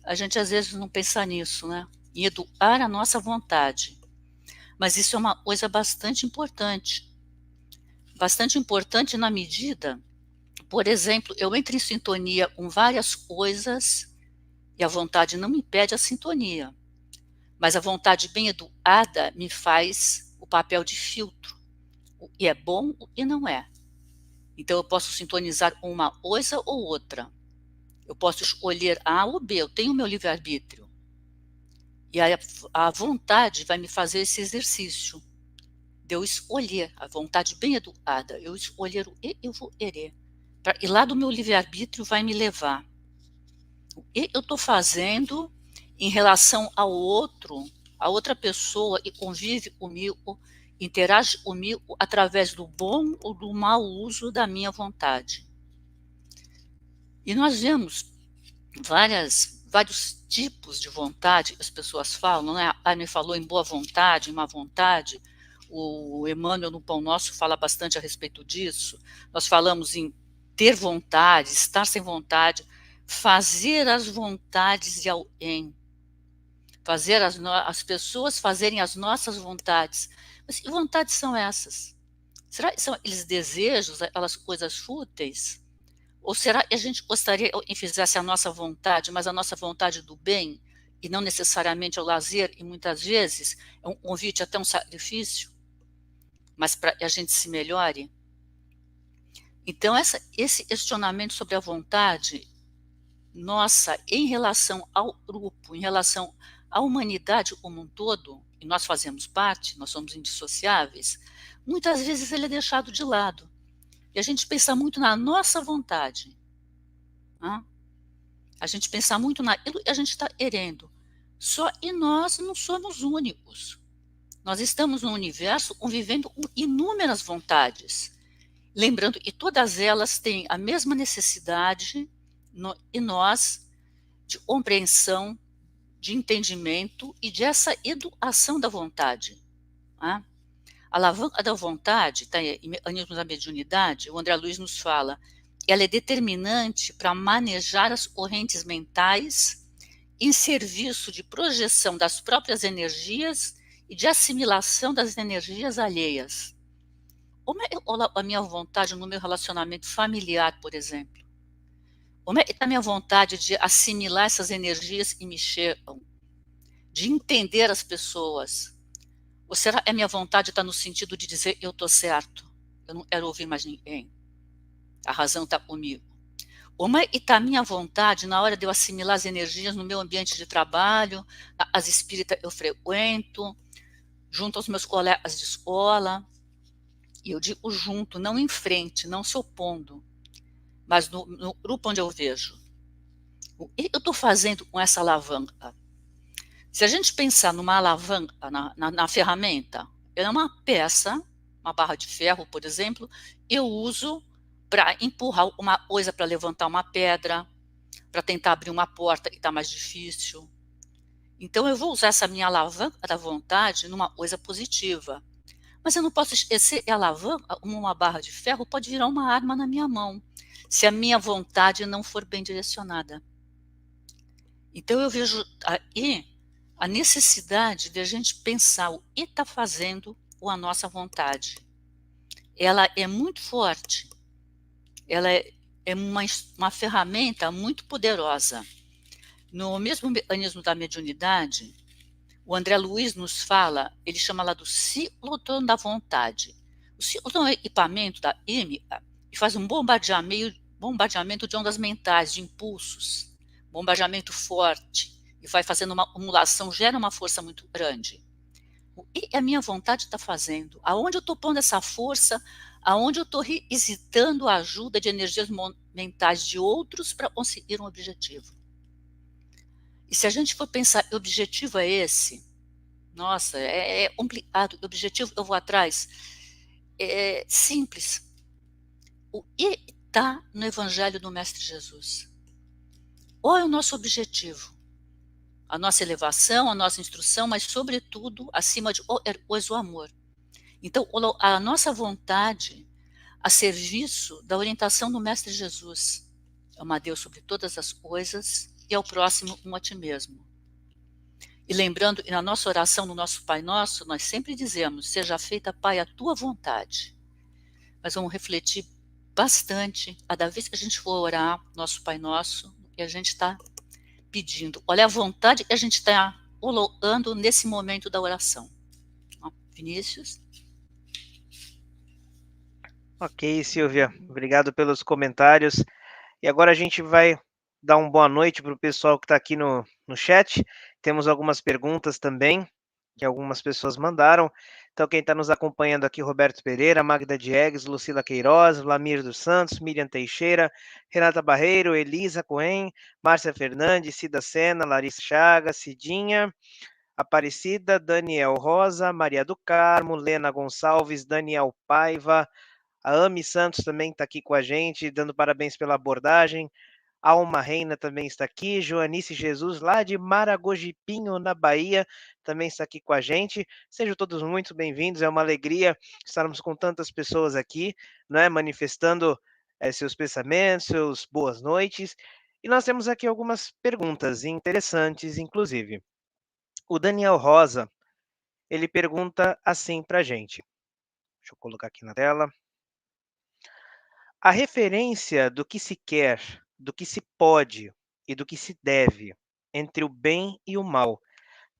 A gente às vezes não pensa nisso, né? Em educar a nossa vontade. Mas isso é uma coisa bastante importante. Bastante importante na medida, por exemplo, eu entro em sintonia com várias coisas e a vontade não me impede a sintonia. Mas a vontade bem educada me faz o papel de filtro. O que é bom, o que não é. Então, eu posso sintonizar com uma coisa ou outra. Eu posso escolher A ou B, eu tenho o meu livre-arbítrio. E aí a vontade vai me fazer esse exercício. De eu escolher, a vontade bem educada, eu escolher o que eu vou querer. E lá do meu livre-arbítrio vai me levar. O que eu estou fazendo em relação ao outro, a outra pessoa que convive comigo, interage comigo através do bom ou do mau uso da minha vontade. E nós vemos várias vários tipos de vontade, as pessoas falam, né? A Anne falou em boa vontade, em má vontade, o Emmanuel no Pão Nosso fala bastante a respeito disso. Nós falamos em ter vontade, estar sem vontade, fazer as vontades de alguém, fazer as pessoas fazerem as nossas vontades. Mas que vontades são essas? Será que são aqueles desejos, aquelas coisas fúteis? Ou será que a gente gostaria que fizesse a nossa vontade, mas a nossa vontade do bem, e não necessariamente ao lazer, e muitas vezes é um convite até um sacrifício, mas para que a gente se melhore? Então, esse questionamento sobre a vontade nossa em relação ao grupo, em relação à humanidade como um todo, e nós fazemos parte, nós somos indissociáveis, muitas vezes ele é deixado de lado. E a gente pensa muito na nossa vontade. Né? A gente pensa muito naquilo que a gente está querendo. Só que nós não somos únicos. Nós estamos no universo convivendo com inúmeras vontades. Lembrando que todas elas têm a mesma necessidade em nós de compreensão, de entendimento e de essa educação da vontade. Né? A alavanca da vontade, tá, em Mecanismos da Mediunidade, o André Luiz nos fala, ela é determinante para manejar as correntes mentais em serviço de projeção das próprias energias e de assimilação das energias alheias. Como é a minha vontade no meu relacionamento familiar, por exemplo? Como é a minha vontade de assimilar essas energias que me chegam? De entender as pessoas? Ou será que a minha vontade está no sentido de dizer eu estou certo? Eu não quero ouvir mais ninguém. A razão está comigo. Como é que está a minha vontade na hora de eu assimilar as energias no meu ambiente de trabalho, as espíritas eu frequento, junto aos meus colegas de escola? E eu digo junto, não em frente, não se opondo, mas no grupo onde eu vejo. O que eu estou fazendo com essa alavanca? Se a gente pensar numa alavanca, na ferramenta, ela é uma peça, uma barra de ferro, por exemplo, eu uso para empurrar uma coisa, para levantar uma pedra, para tentar abrir uma porta que está mais difícil. Então, eu vou usar essa minha alavanca da vontade numa coisa positiva. Mas eu não posso esquecer que a alavanca, uma barra de ferro, pode virar uma arma na minha mão, se a minha vontade não for bem direcionada. Então, eu vejo aí a necessidade de a gente pensar o que está fazendo com a nossa vontade. Ela é muito forte, ela é uma ferramenta muito poderosa. No mesmo mecanismo da mediunidade, o André Luiz nos fala, ele chama lá do ciclotron da vontade. O ciclotron é um equipamento da IMEA que faz um bombardeamento de ondas mentais, de impulsos, bombardeamento forte, e vai fazendo uma acumulação, gera uma força muito grande. O que a minha vontade está fazendo? Aonde eu estou pondo essa força? Aonde eu estou requisitando a ajuda de energias mentais de outros para conseguir um objetivo? E se a gente for pensar, o objetivo é esse? Nossa, é complicado. O objetivo, eu vou atrás. É simples. O que está no Evangelho do Mestre Jesus? Qual é o nosso objetivo? A nossa elevação, a nossa instrução, mas, sobretudo, acima de qualquer coisa, o amor. Então, a nossa vontade a serviço da orientação do Mestre Jesus. Ama a Deus sobre todas as coisas e ao próximo como a ti mesmo. E lembrando, na nossa oração, no nosso Pai Nosso, nós sempre dizemos, seja feita, Pai, a tua vontade. Mas vamos refletir bastante, cada vez que a gente for orar, nosso Pai Nosso, e a gente está pedindo. Olha a vontade que a gente está colocando nesse momento da oração. Vinícius? Ok, Silvia, obrigado pelos comentários. E agora a gente vai dar uma boa noite para o pessoal que está aqui no chat. Temos algumas perguntas também, que algumas pessoas mandaram. Então, quem está nos acompanhando aqui, Roberto Pereira, Magda Diegues, Lucila Queiroz, Vlamir dos Santos, Miriam Teixeira, Renata Barreiro, Elisa Cohen, Márcia Fernandes, Cida Sena, Larissa Chagas, Cidinha, Aparecida, Daniel Rosa, Maria do Carmo, Lena Gonçalves, Daniel Paiva, a Ami Santos também está aqui com a gente, dando parabéns pela abordagem. Alma Reina também está aqui, Joanice Jesus, lá de Maragojipinho, na Bahia, também está aqui com a gente. Sejam todos muito bem-vindos, é uma alegria estarmos com tantas pessoas aqui, né, manifestando seus pensamentos, seus boas noites. E nós temos aqui algumas perguntas interessantes, inclusive. O Daniel Rosa, ele pergunta assim para a gente. Deixa eu colocar aqui na tela. A referência do que se quer, do que se pode e do que se deve entre o bem e o mal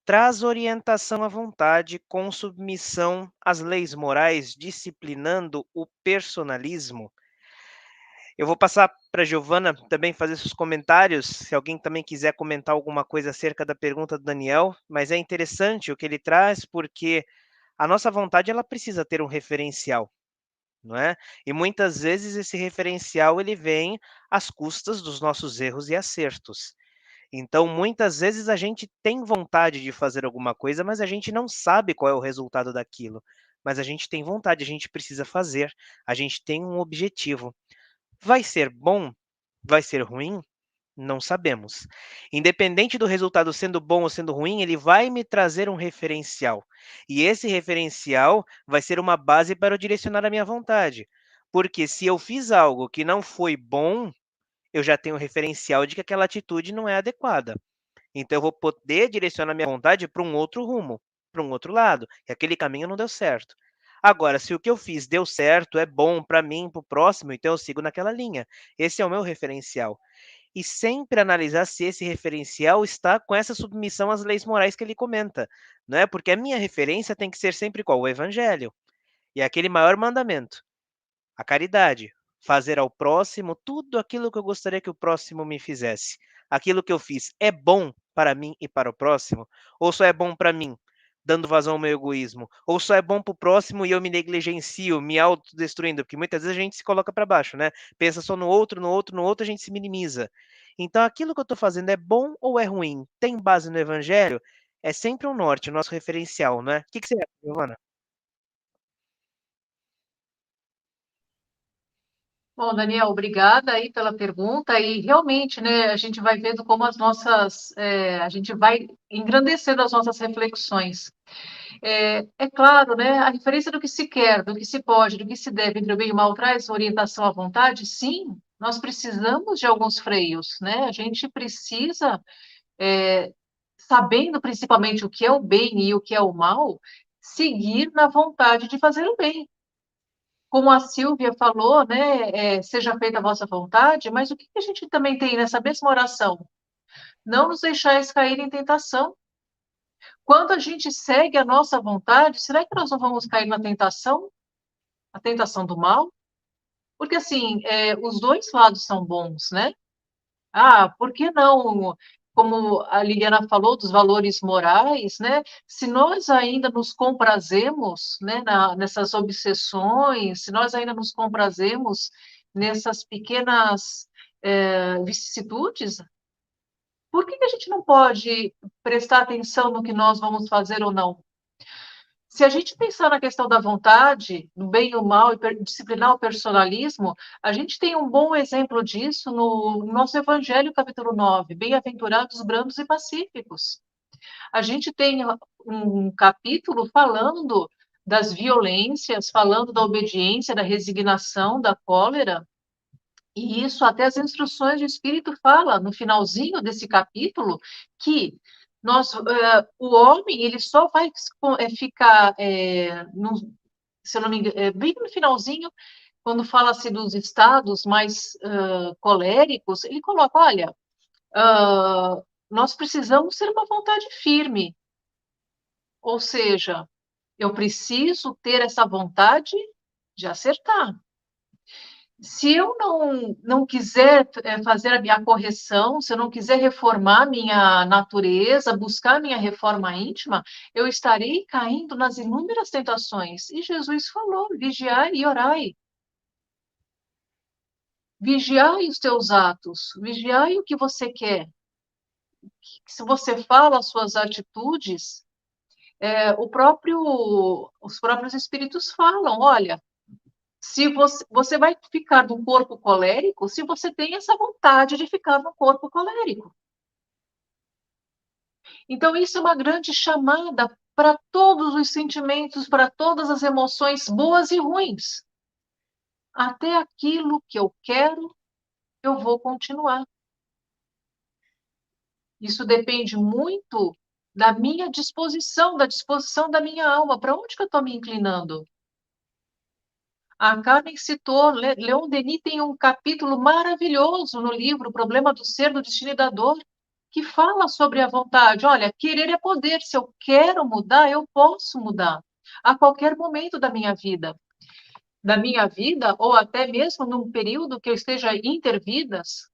traz orientação à vontade com submissão às leis morais, disciplinando o personalismo. Eu vou passar para a Giovana também fazer seus comentários, se alguém também quiser comentar alguma coisa acerca da pergunta do Daniel, mas é interessante o que ele traz, porque a nossa vontade ela precisa ter um referencial, não é? E muitas vezes esse referencial ele vem às custas dos nossos erros e acertos. Então, muitas vezes a gente tem vontade de fazer alguma coisa, mas a gente não sabe qual é o resultado daquilo. Mas a gente tem vontade, a gente precisa fazer, a gente tem um objetivo. Vai ser bom? Vai ser ruim? Não sabemos. Independente do resultado sendo bom ou sendo ruim, ele vai me trazer um referencial. E esse referencial vai ser uma base para eu direcionar a minha vontade. Porque se eu fiz algo que não foi bom, eu já tenho um referencial de que aquela atitude não é adequada. Então eu vou poder direcionar minha vontade para um outro rumo, para um outro lado, e aquele caminho não deu certo. Agora, se o que eu fiz deu certo, é bom para mim, para o próximo, então eu sigo naquela linha. Esse é o meu referencial. E sempre analisar se esse referencial está com essa submissão às leis morais que ele comenta, não é? Porque a minha referência tem que ser sempre qual? O evangelho. E é aquele maior mandamento, a caridade, fazer ao próximo tudo aquilo que eu gostaria que o próximo me fizesse. Aquilo que eu fiz é bom para mim e para o próximo? Ou só é bom para mim, dando vazão ao meu egoísmo? Ou só é bom para o próximo e eu me negligencio, me autodestruindo? Porque muitas vezes a gente se coloca para baixo, né? Pensa só no outro, no outro, no outro, a gente se minimiza. Então, aquilo que eu estou fazendo é bom ou é ruim? Tem base no evangelho? É sempre um norte, o nosso referencial, né? O que você acha, Giovana? Bom, Daniel, obrigada aí pela pergunta. E realmente, né, a gente vai vendo como a gente vai engrandecendo as nossas reflexões. É claro, né, a referência do que se quer, do que se pode, do que se deve entre o bem e o mal traz orientação à vontade? Sim, nós precisamos de alguns freios, né? A gente precisa, sabendo principalmente o que é o bem e o que é o mal, seguir na vontade de fazer o bem. Como a Silvia falou, né, seja feita a vossa vontade, mas o que a gente também tem nessa mesma oração? Não nos deixais cair em tentação. Quando a gente segue a nossa vontade, será que nós não vamos cair na tentação? A tentação do mal? Porque, assim, os dois lados são bons, né? Ah, por que não? Como a Liliana falou, dos valores morais, né? Se nós ainda nos comprazemos, né, nessas obsessões, se nós ainda nos comprazemos nessas pequenas vicissitudes, por que a gente não pode prestar atenção no que nós vamos fazer ou não? Se a gente pensar na questão da vontade, do bem e o mal, e disciplinar o personalismo, a gente tem um bom exemplo disso no nosso Evangelho, capítulo 9, bem-aventurados, brandos e pacíficos. A gente tem um capítulo falando das violências, falando da obediência, da resignação, da cólera, e isso até as instruções do Espírito fala no finalzinho desse capítulo que o homem ele só vai ficar, se eu não me engano, bem no finalzinho, quando fala-se dos estados mais coléricos, ele coloca, olha, nós precisamos ter uma vontade firme, ou seja, eu preciso ter essa vontade de acertar. Se eu não quiser fazer a minha correção, se eu não quiser reformar minha natureza, buscar minha reforma íntima, eu estarei caindo nas inúmeras tentações. E Jesus falou: vigiai e orai. Vigiai os teus atos, vigiai o que você quer. Se você fala as suas atitudes, os próprios espíritos falam: olha, Se você vai ficar no corpo colérico se você tem essa vontade de ficar no corpo colérico. Então, isso é uma grande chamada para todos os sentimentos, para todas as emoções boas e ruins. Até aquilo que eu quero, eu vou continuar. Isso depende muito da minha disposição, da disposição da minha alma. Para onde que eu estou me inclinando? A Carmen citou, Leon Denis tem um capítulo maravilhoso no livro O Problema do Ser, do Destino e da Dor, que fala sobre a vontade. Olha, querer é poder. Se eu quero mudar, eu posso mudar a qualquer momento da minha vida. Ou até mesmo num período que eu esteja intervidas.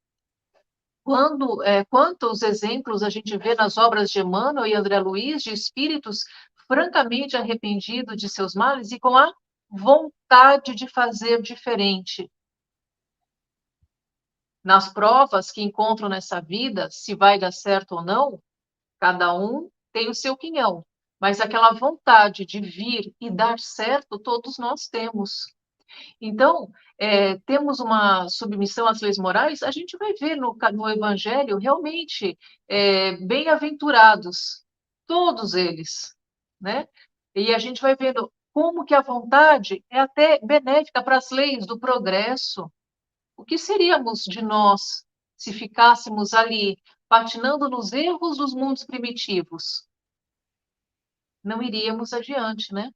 Quantos exemplos a gente vê nas obras de Emmanuel e André Luiz de espíritos francamente arrependidos de seus males e com a vontade de fazer diferente. Nas provas que encontram nessa vida, se vai dar certo ou não, cada um tem o seu quinhão, mas aquela vontade de vir e dar certo, todos nós temos. Então, temos uma submissão às leis morais, a gente vai ver no Evangelho, realmente, bem-aventurados, todos eles, né? E a gente vai vendo como que a vontade é até benéfica para as leis do progresso. O que seríamos de nós se ficássemos ali, patinando nos erros dos mundos primitivos? Não iríamos adiante, né?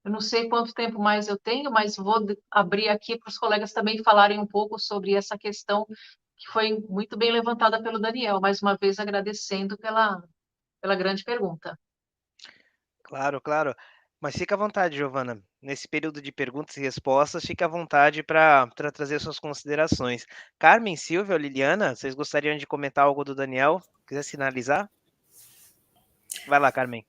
Eu não sei quanto tempo mais eu tenho, mas vou abrir aqui para os colegas também falarem um pouco sobre essa questão que foi muito bem levantada pelo Daniel, mais uma vez agradecendo pela grande pergunta. Claro, claro. Mas fica à vontade, Giovana. Nesse período de perguntas e respostas, fica à vontade para trazer suas considerações. Carmen, Silvia, Liliana, vocês gostariam de comentar algo do Daniel? Quiser sinalizar? Vai lá, Carmen.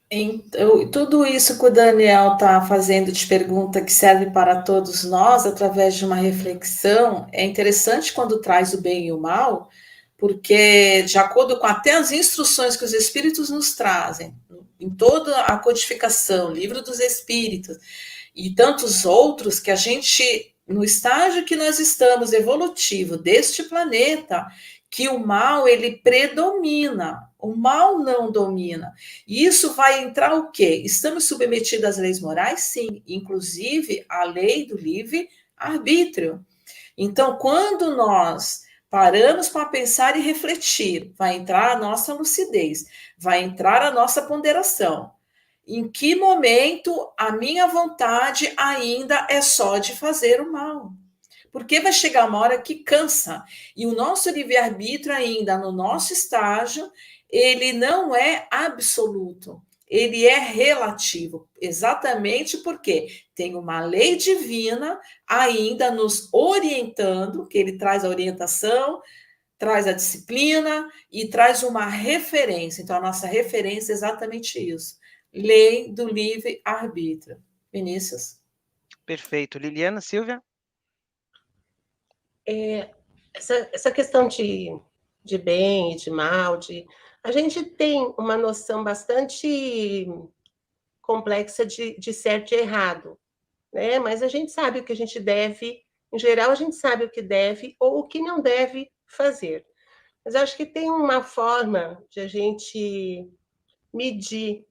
Então, tudo isso que o Daniel está fazendo de pergunta que serve para todos nós, através de uma reflexão, é interessante quando traz o bem e o mal, porque, de acordo com até as instruções que os Espíritos nos trazem, em toda a codificação, Livro dos Espíritos, e tantos outros que a gente, no estágio que nós estamos, evolutivo, deste planeta, que o mal, ele predomina, o mal não domina. E isso vai entrar o quê? Estamos submetidos às leis morais? Sim, inclusive a lei do livre-arbítrio. Então, quando nós paramos para pensar e refletir, vai entrar a nossa lucidez, vai entrar a nossa ponderação. Em que momento a minha vontade ainda é só de fazer o mal? Porque vai chegar uma hora que cansa. E o nosso livre-arbítrio ainda, no nosso estágio, ele não é absoluto. Ele é relativo. Exatamente porque tem uma lei divina ainda nos orientando, que ele traz a orientação, traz a disciplina e traz uma referência. Então, a nossa referência é exatamente isso. Lei do livre-arbítrio. Vinícius? Perfeito. Liliana, Silvia? Essa questão de bem e de mal, a gente tem uma noção bastante complexa de certo e errado, né? Mas a gente sabe o que a gente deve, em geral, a gente sabe o que deve ou o que não deve fazer. Mas acho que tem uma forma de a gente medir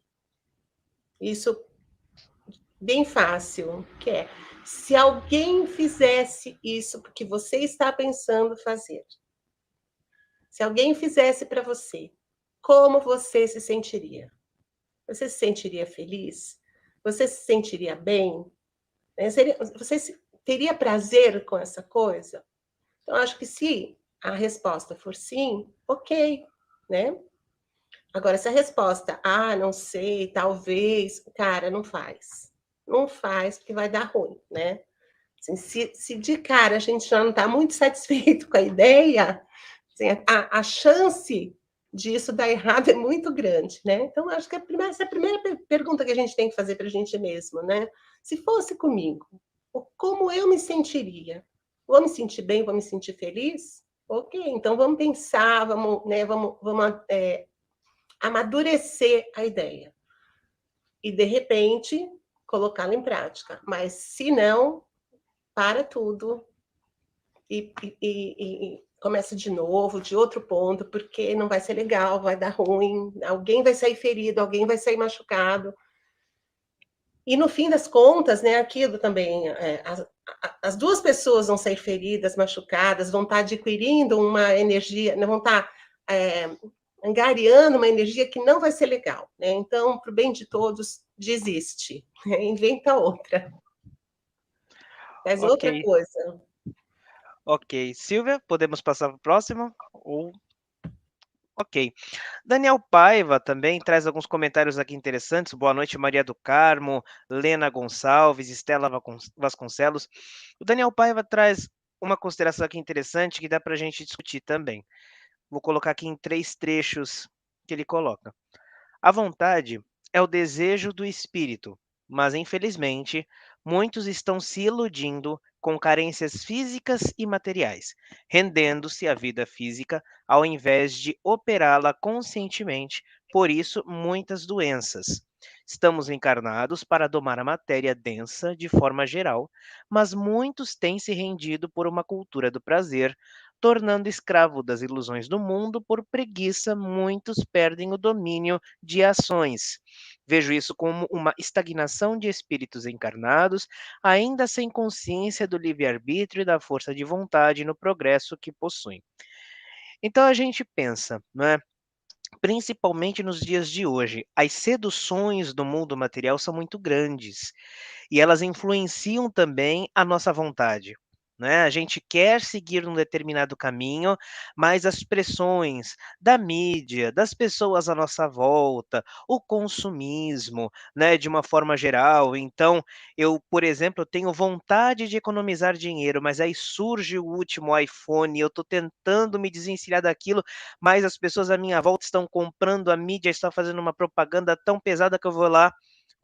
isso bem fácil, que é se alguém fizesse isso porque você está pensando fazer, se alguém fizesse para você, como você se sentiria? Você se sentiria feliz? Você se sentiria bem? Você teria prazer com essa coisa? Então, acho que se a resposta for sim, ok, né? Agora, se a resposta, não sei, talvez, cara, não faz. Não faz, porque vai dar ruim, né? Assim, se de cara a gente já não está muito satisfeito com a ideia, assim, a chance disso dar errado é muito grande, né? Então, acho que essa é a primeira pergunta que a gente tem que fazer para a gente mesmo, né? Se fosse comigo, como eu me sentiria? Vou me sentir bem, vou me sentir feliz? Ok, então vamos pensar, vamos amadurecer a ideia. E, de repente, colocá-lo em prática. Mas, se não, para tudo e começa de novo, de outro ponto, porque não vai ser legal, vai dar ruim, alguém vai sair ferido, alguém vai sair machucado. E, no fim das contas, né, aquilo também, as duas pessoas vão sair feridas, machucadas, vão estar adquirindo uma energia, vão estar angariando uma energia que não vai ser legal, né? Então, para o bem de todos, desiste, né? Inventa outra, faz outra Ok, coisa. ok. Silvia, podemos passar para o próximo? Ok. Daniel Paiva também traz alguns comentários aqui interessantes. Boa noite, Maria do Carmo, Lena Gonçalves, Estela Vasconcelos. O Daniel Paiva traz uma consideração aqui interessante que dá para a gente discutir também. Vou colocar aqui em 3 trechos que ele coloca. A vontade é o desejo do espírito, mas infelizmente muitos estão se iludindo com carências físicas e materiais, rendendo-se à vida física ao invés de operá-la conscientemente, por isso muitas doenças. Estamos encarnados para domar a matéria densa de forma geral, mas muitos têm se rendido por uma cultura do prazer, tornando escravo das ilusões do mundo por preguiça, muitos perdem o domínio de ações. Vejo isso como uma estagnação de espíritos encarnados, ainda sem consciência do livre-arbítrio e da força de vontade no progresso que possuem. Então a gente pensa, né? Principalmente nos dias de hoje, as seduções do mundo material são muito grandes e elas influenciam também a nossa vontade. Né? A gente quer seguir um determinado caminho, mas as pressões da mídia, das pessoas à nossa volta, o consumismo, né, de uma forma geral. Então, eu, por exemplo, tenho vontade de economizar dinheiro, mas aí surge o último iPhone, eu estou tentando me desvencilhar daquilo, mas as pessoas à minha volta estão comprando, a mídia está fazendo uma propaganda tão pesada que eu vou lá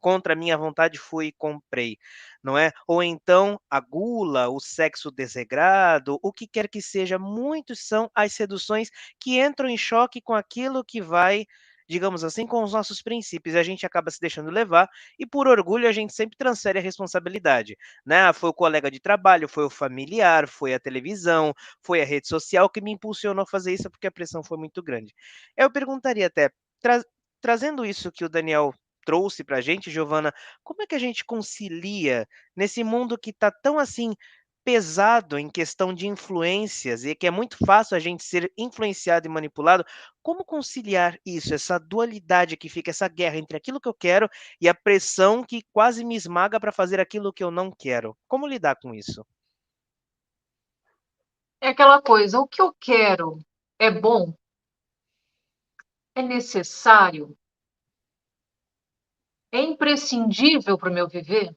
contra a minha vontade fui e comprei, não é? Ou então a gula, o sexo desregrado, o que quer que seja, muitos são as seduções que entram em choque com aquilo que vai, digamos assim, com os nossos princípios. A gente acaba se deixando levar e por orgulho a gente sempre transfere a responsabilidade, né? Ah, foi o colega de trabalho, foi o familiar, foi a televisão, foi a rede social que me impulsionou a fazer isso porque a pressão foi muito grande. Eu perguntaria até, trazendo isso que o Daniel trouxe para a gente, Giovana, como é que a gente concilia nesse mundo que está tão assim pesado em questão de influências e que é muito fácil a gente ser influenciado e manipulado? Como conciliar isso, essa dualidade que fica, essa guerra entre aquilo que eu quero e a pressão que quase me esmaga para fazer aquilo que eu não quero? Como lidar com isso? É aquela coisa, o que eu quero é bom, é necessário, é imprescindível para o meu viver?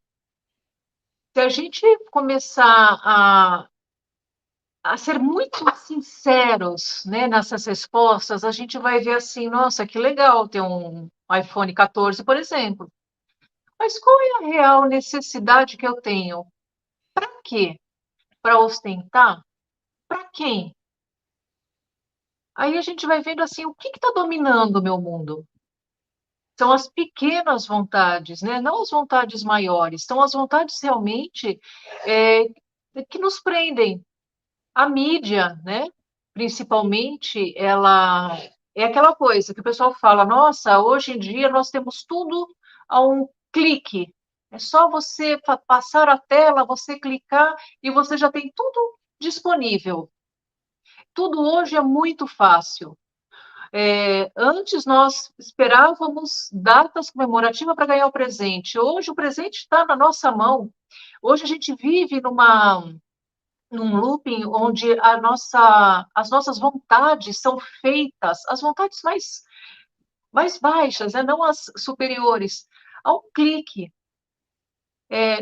Se a gente começar a ser muito sinceros, né, nessas respostas, a gente vai ver assim, nossa, que legal ter um iPhone 14, por exemplo. Mas qual é a real necessidade que eu tenho? Para quê? Para ostentar? Para quem? Aí a gente vai vendo assim, o que está dominando o meu mundo? São as pequenas vontades, né? Não as vontades maiores, são as vontades realmente é, que nos prendem. A mídia, né? Principalmente, ela é aquela coisa que o pessoal fala, nossa, hoje em dia nós temos tudo a um clique. É só você passar a tela, você clicar e você já tem tudo disponível. Tudo hoje é muito fácil. Antes nós esperávamos datas comemorativas para ganhar o presente. Hoje o presente está na nossa mão. Hoje a gente vive num looping onde as nossas vontades são feitas, as vontades mais baixas, né? Não as superiores, a um clique.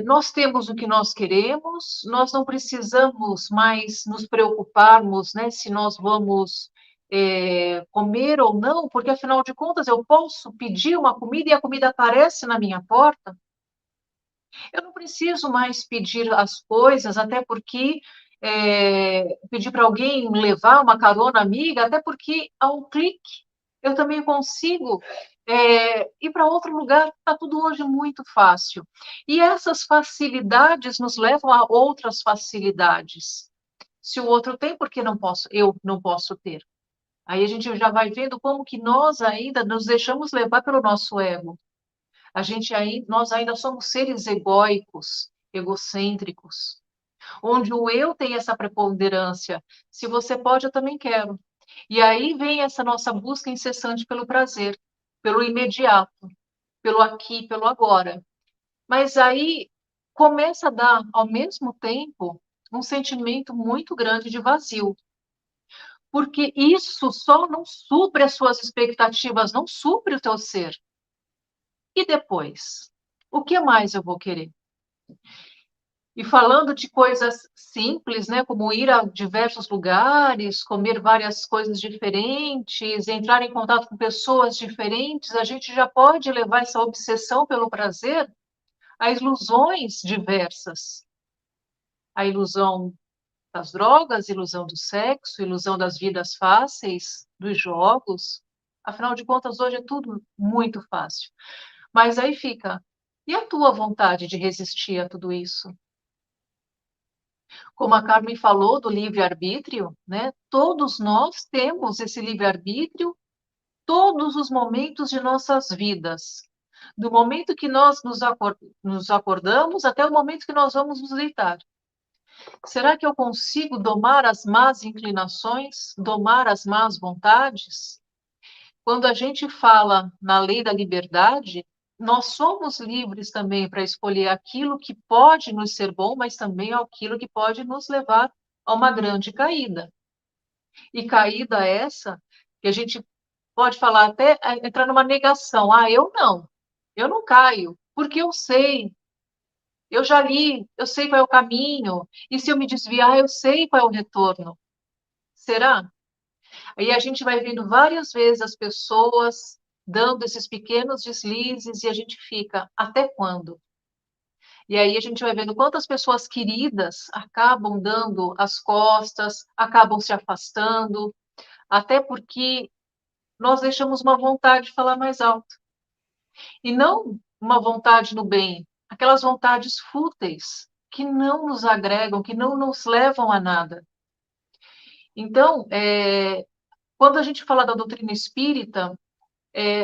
Nós temos o que nós queremos, nós não precisamos mais nos preocuparmos, né, se nós vamos comer ou não, porque afinal de contas eu posso pedir uma comida e a comida aparece na minha porta. Eu não preciso mais pedir as coisas, até porque pedir para alguém levar uma carona amiga, até porque a um clique eu também consigo ir para outro lugar, está tudo hoje muito fácil. E essas facilidades nos levam a outras facilidades. Se o outro tem, por que não posso? Eu não posso ter. Aí a gente já vai vendo como que nós ainda nos deixamos levar pelo nosso ego. Nós ainda somos seres egóicos, egocêntricos, onde o eu tem essa preponderância. Se você pode, eu também quero. E aí vem essa nossa busca incessante pelo prazer, pelo imediato, pelo aqui, pelo agora. Mas aí começa a dar, ao mesmo tempo, um sentimento muito grande de vazio. Porque isso só não supre as suas expectativas, não supre o teu ser. E depois? O que mais eu vou querer? E falando de coisas simples, né, como ir a diversos lugares, comer várias coisas diferentes, entrar em contato com pessoas diferentes, a gente já pode levar essa obsessão pelo prazer a ilusões diversas. A ilusão das drogas, ilusão do sexo, ilusão das vidas fáceis, dos jogos. Afinal de contas, hoje é tudo muito fácil. Mas aí fica, e a tua vontade de resistir a tudo isso? Como a Carmen falou do livre-arbítrio, né? Todos nós temos esse livre-arbítrio todos os momentos de nossas vidas. Do momento que nós nos acordamos até o momento que nós vamos nos deitar. Será que eu consigo domar as más inclinações, domar as más vontades? Quando a gente fala na lei da liberdade, nós somos livres também para escolher aquilo que pode nos ser bom, mas também aquilo que pode nos levar a uma grande caída. E caída essa que a gente pode falar até entrar numa negação. Ah, eu não caio, porque eu já li, eu sei qual é o caminho, e se eu me desviar, eu sei qual é o retorno. Será? Aí a gente vai vendo várias vezes as pessoas dando esses pequenos deslizes e a gente fica, até quando? E aí a gente vai vendo quantas pessoas queridas acabam dando as costas, acabam se afastando, até porque nós deixamos uma vontade de falar mais alto. E não uma vontade no bem, aquelas vontades fúteis, que não nos agregam, que não nos levam a nada. Então, quando a gente fala da doutrina espírita,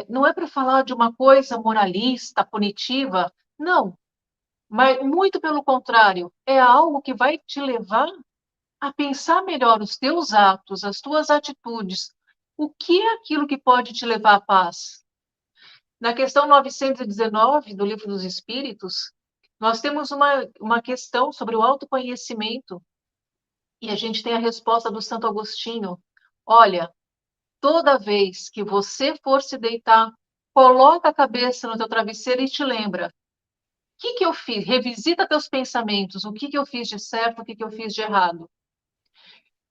não é para falar de uma coisa moralista, punitiva, não. Mas, muito pelo contrário, é algo que vai te levar a pensar melhor os teus atos, as tuas atitudes. O que é aquilo que pode te levar à paz? Na questão 919 do Livro dos Espíritos, nós temos uma questão sobre o autoconhecimento, e a gente tem a resposta do Santo Agostinho. Olha, toda vez que você for se deitar, coloca a cabeça no teu travesseiro e te lembra. O que eu fiz? Revisita teus pensamentos. O que eu fiz de certo, o que eu fiz de errado?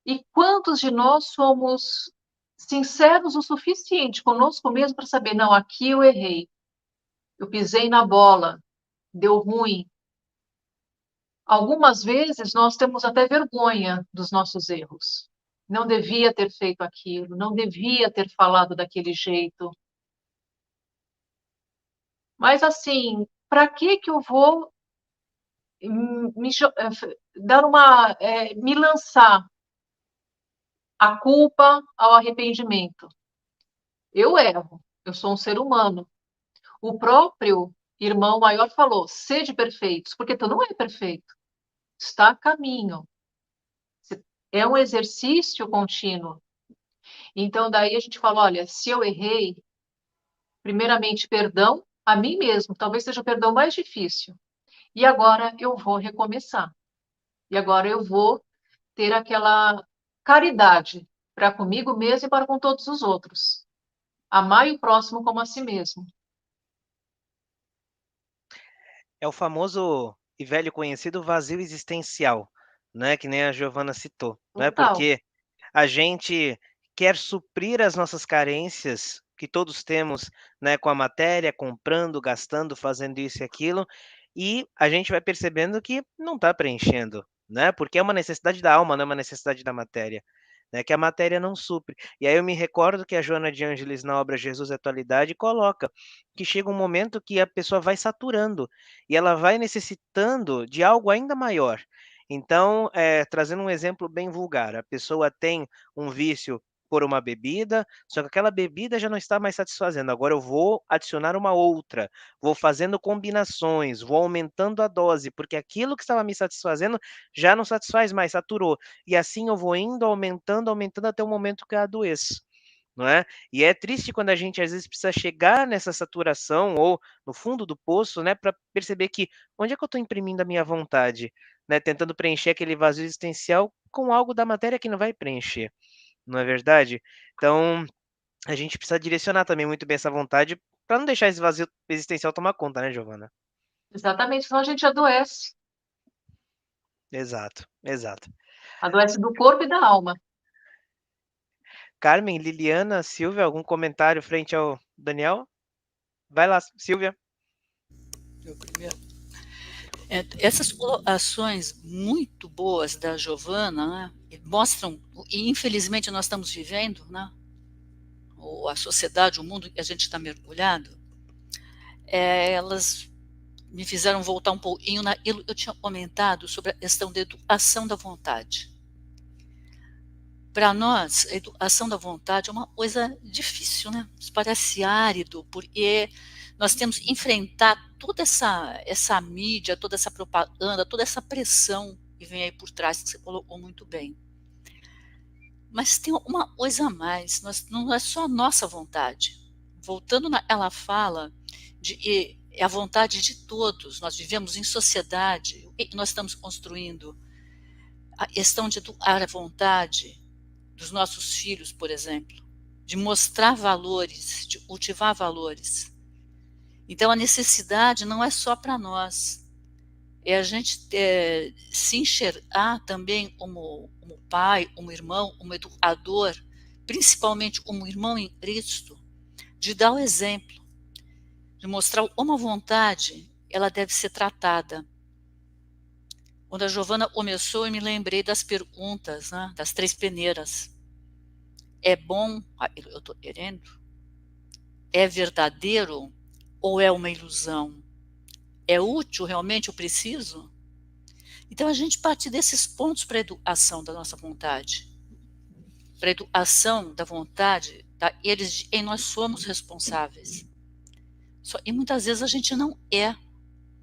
E quantos de nós somos sinceros o suficiente conosco mesmo para saber, não, aqui eu errei. Eu pisei na bola, deu ruim. Algumas vezes nós temos até vergonha dos nossos erros. Não devia ter feito aquilo, não devia ter falado daquele jeito. Mas assim, para que eu vou me lançar a culpa ao arrependimento? Eu erro, eu sou um ser humano. O próprio irmão maior falou: sede perfeitos, porque tu não é perfeito. Está a caminho. É um exercício contínuo. Então, daí a gente fala, olha, se eu errei, primeiramente, perdão a mim mesmo, talvez seja o perdão mais difícil. E agora eu vou recomeçar. E agora eu vou ter aquela caridade para comigo mesmo e para com todos os outros. Amar o próximo como a si mesmo. É o famoso e velho conhecido vazio existencial, né, que nem a Giovana citou, né, Total. porque a gente quer suprir as nossas carências que todos temos, né, com a matéria, comprando, gastando, fazendo isso e aquilo, e a gente vai percebendo que não está preenchendo, né, porque é uma necessidade da alma, não é uma necessidade da matéria. né, que a matéria não supre. E aí eu me recordo que a Joana de Ângeles, na obra Jesus e Atualidade, coloca que chega um momento que a pessoa vai saturando e ela vai necessitando de algo ainda maior. Então, trazendo um exemplo bem vulgar, a pessoa tem um vício por uma bebida, só que aquela bebida já não está mais satisfazendo. Agora eu vou adicionar uma outra, vou fazendo combinações, vou aumentando a dose, porque aquilo que estava me satisfazendo já não satisfaz mais, saturou. E assim eu vou indo, aumentando, aumentando até o momento que eu adoeço. Não é? E é triste quando a gente às vezes precisa chegar nessa saturação ou no fundo do poço, né, para perceber que onde é que eu estou imprimindo a minha vontade, né, tentando preencher aquele vazio existencial com algo da matéria que não vai preencher, não é verdade? Então, a gente precisa direcionar também muito bem essa vontade para não deixar esse vazio existencial tomar conta, né, Giovana? Exatamente, senão a gente adoece. Exato, exato. Adoece do corpo e da alma. Carmen, Liliana, Silvia, algum comentário frente ao Daniel? Vai lá, Silvia. Eu primeiro. Essas colocações muito boas da Giovana, né, mostram, e infelizmente nós estamos vivendo, né, a sociedade, o mundo que a gente está mergulhado, elas me fizeram voltar um pouquinho naquilo que eu tinha comentado sobre a questão da educação da vontade. Para nós, a educação da vontade é uma coisa difícil, né? Isso parece árido, porque nós temos que enfrentar toda essa mídia, toda essa propaganda, toda essa pressão que vem aí por trás, que você colocou muito bem. Mas tem uma coisa a mais, não é só a nossa vontade. Voltando naquela fala de é a vontade de todos, nós vivemos em sociedade, o que nós estamos construindo? A questão de educar a vontade dos nossos filhos, por exemplo, de mostrar valores, de cultivar valores. Então, a necessidade não é só para nós, é a gente se enxergar também como pai, como irmão, como educador, principalmente como irmão em Cristo, de dar o exemplo, de mostrar como a vontade ela deve ser tratada. Quando a Giovana começou, eu me lembrei das perguntas, né, das 3 peneiras. É bom aquilo que eu estou querendo? É verdadeiro ou é uma ilusão? É útil realmente, eu preciso? Então a gente parte desses pontos para a educação da nossa vontade. Para a educação da vontade daqueles de quem nós somos responsáveis. E muitas vezes a gente não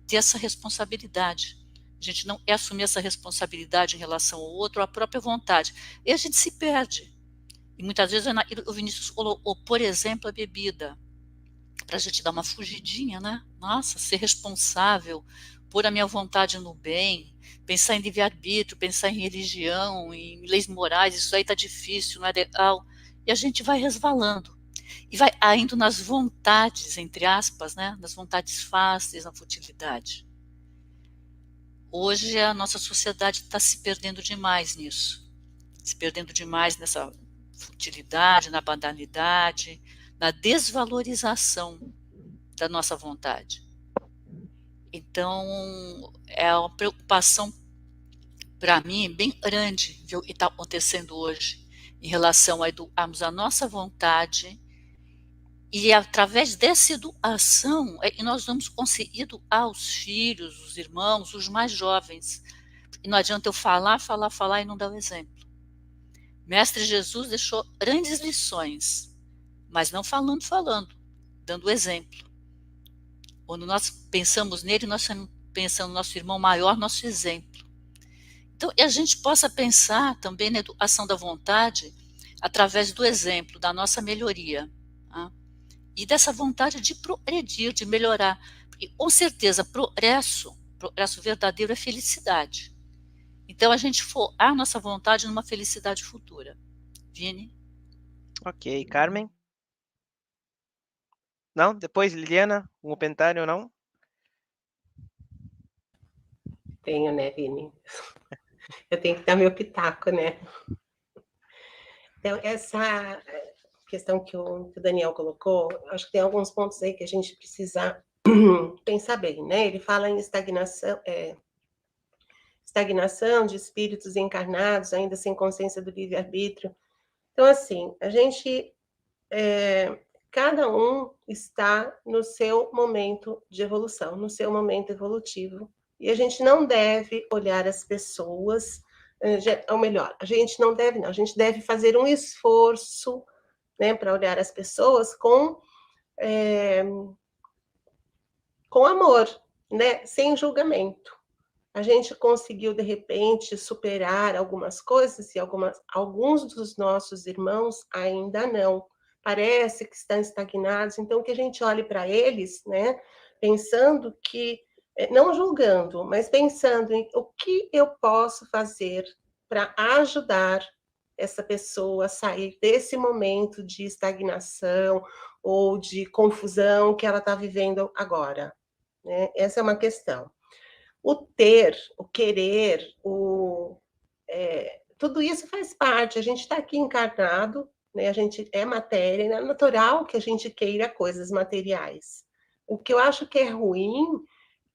ter essa responsabilidade. A gente não assumir essa responsabilidade em relação ao outro, à própria vontade. E a gente se perde. E muitas vezes o Vinícius colocou, por exemplo, a bebida, para a gente dar uma fugidinha, né? Nossa, ser responsável, pôr a minha vontade no bem, pensar em livre-arbítrio, pensar em religião, em leis morais, isso aí está difícil, não é legal. E a gente vai resvalando. E vai indo nas vontades, entre aspas, né? Nas vontades fáceis, na futilidade. Hoje a nossa sociedade está se perdendo demais nisso. Se perdendo demais nessa futilidade, na banalidade, na desvalorização da nossa vontade. Então, é uma preocupação para mim bem grande ver o que está acontecendo hoje em relação a educarmos a nossa vontade e através dessa educação é que nós vamos conseguir educar os filhos, os irmãos, os mais jovens. E não adianta eu falar e não dar o exemplo. Mestre Jesus deixou grandes lições, mas não falando, dando exemplo. Quando nós pensamos nele, nós pensamos no nosso irmão maior, nosso exemplo. Então, e a gente possa pensar também na educação da vontade através do exemplo, da nossa melhoria. Tá? E dessa vontade de progredir, de melhorar. E, com certeza, progresso verdadeiro é felicidade. Então, a gente focar a nossa vontade numa felicidade futura. Vini? Ok, Carmen? Não? Depois, Liliana? Um comentário ou não? Tenho, né, Vini? Eu tenho que dar meu pitaco, né? Então, essa questão que o Daniel colocou, acho que tem alguns pontos aí que a gente precisa pensar bem, né? Ele fala em estagnação, estagnação de espíritos encarnados, ainda sem consciência do livre-arbítrio. Então, assim, a gente, cada um está no seu momento de evolução, no seu momento evolutivo, e a gente não deve olhar as pessoas, ou melhor, a gente não deve, não, a gente deve fazer um esforço, né, para olhar as pessoas com amor, né, sem julgamento. A gente conseguiu, de repente, superar algumas coisas e alguns dos nossos irmãos ainda não. Parece que estão estagnados, então que a gente olhe para eles, né, pensando que, não julgando, mas pensando em o que eu posso fazer para ajudar essa pessoa a sair desse momento de estagnação ou de confusão que ela está vivendo agora, né? Essa é uma questão. O ter, o querer, tudo isso faz parte. A gente está aqui encarnado, né? A gente é matéria, é natural que a gente queira coisas materiais. O que eu acho que é ruim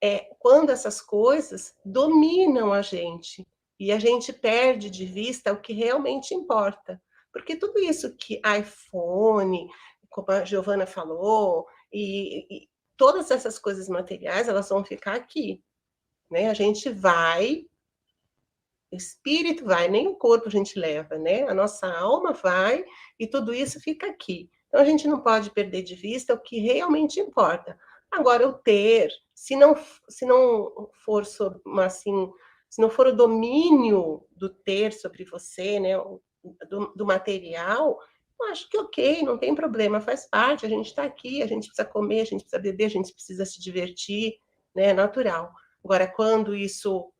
é quando essas coisas dominam a gente e a gente perde de vista o que realmente importa. Porque tudo isso que iPhone, como a Giovana falou, e todas essas coisas materiais, elas vão ficar aqui, né? A gente vai, o espírito vai, nem o corpo a gente leva, né? A nossa alma vai e tudo isso fica aqui. Então a gente não pode perder de vista o que realmente importa. Agora, o ter, se não for assim, se não for o domínio do ter sobre você, né, do material, eu acho que ok, não tem problema, faz parte, a gente está aqui, a gente precisa comer, a gente precisa beber, a gente precisa se divertir, né, é natural. Agora, quando isso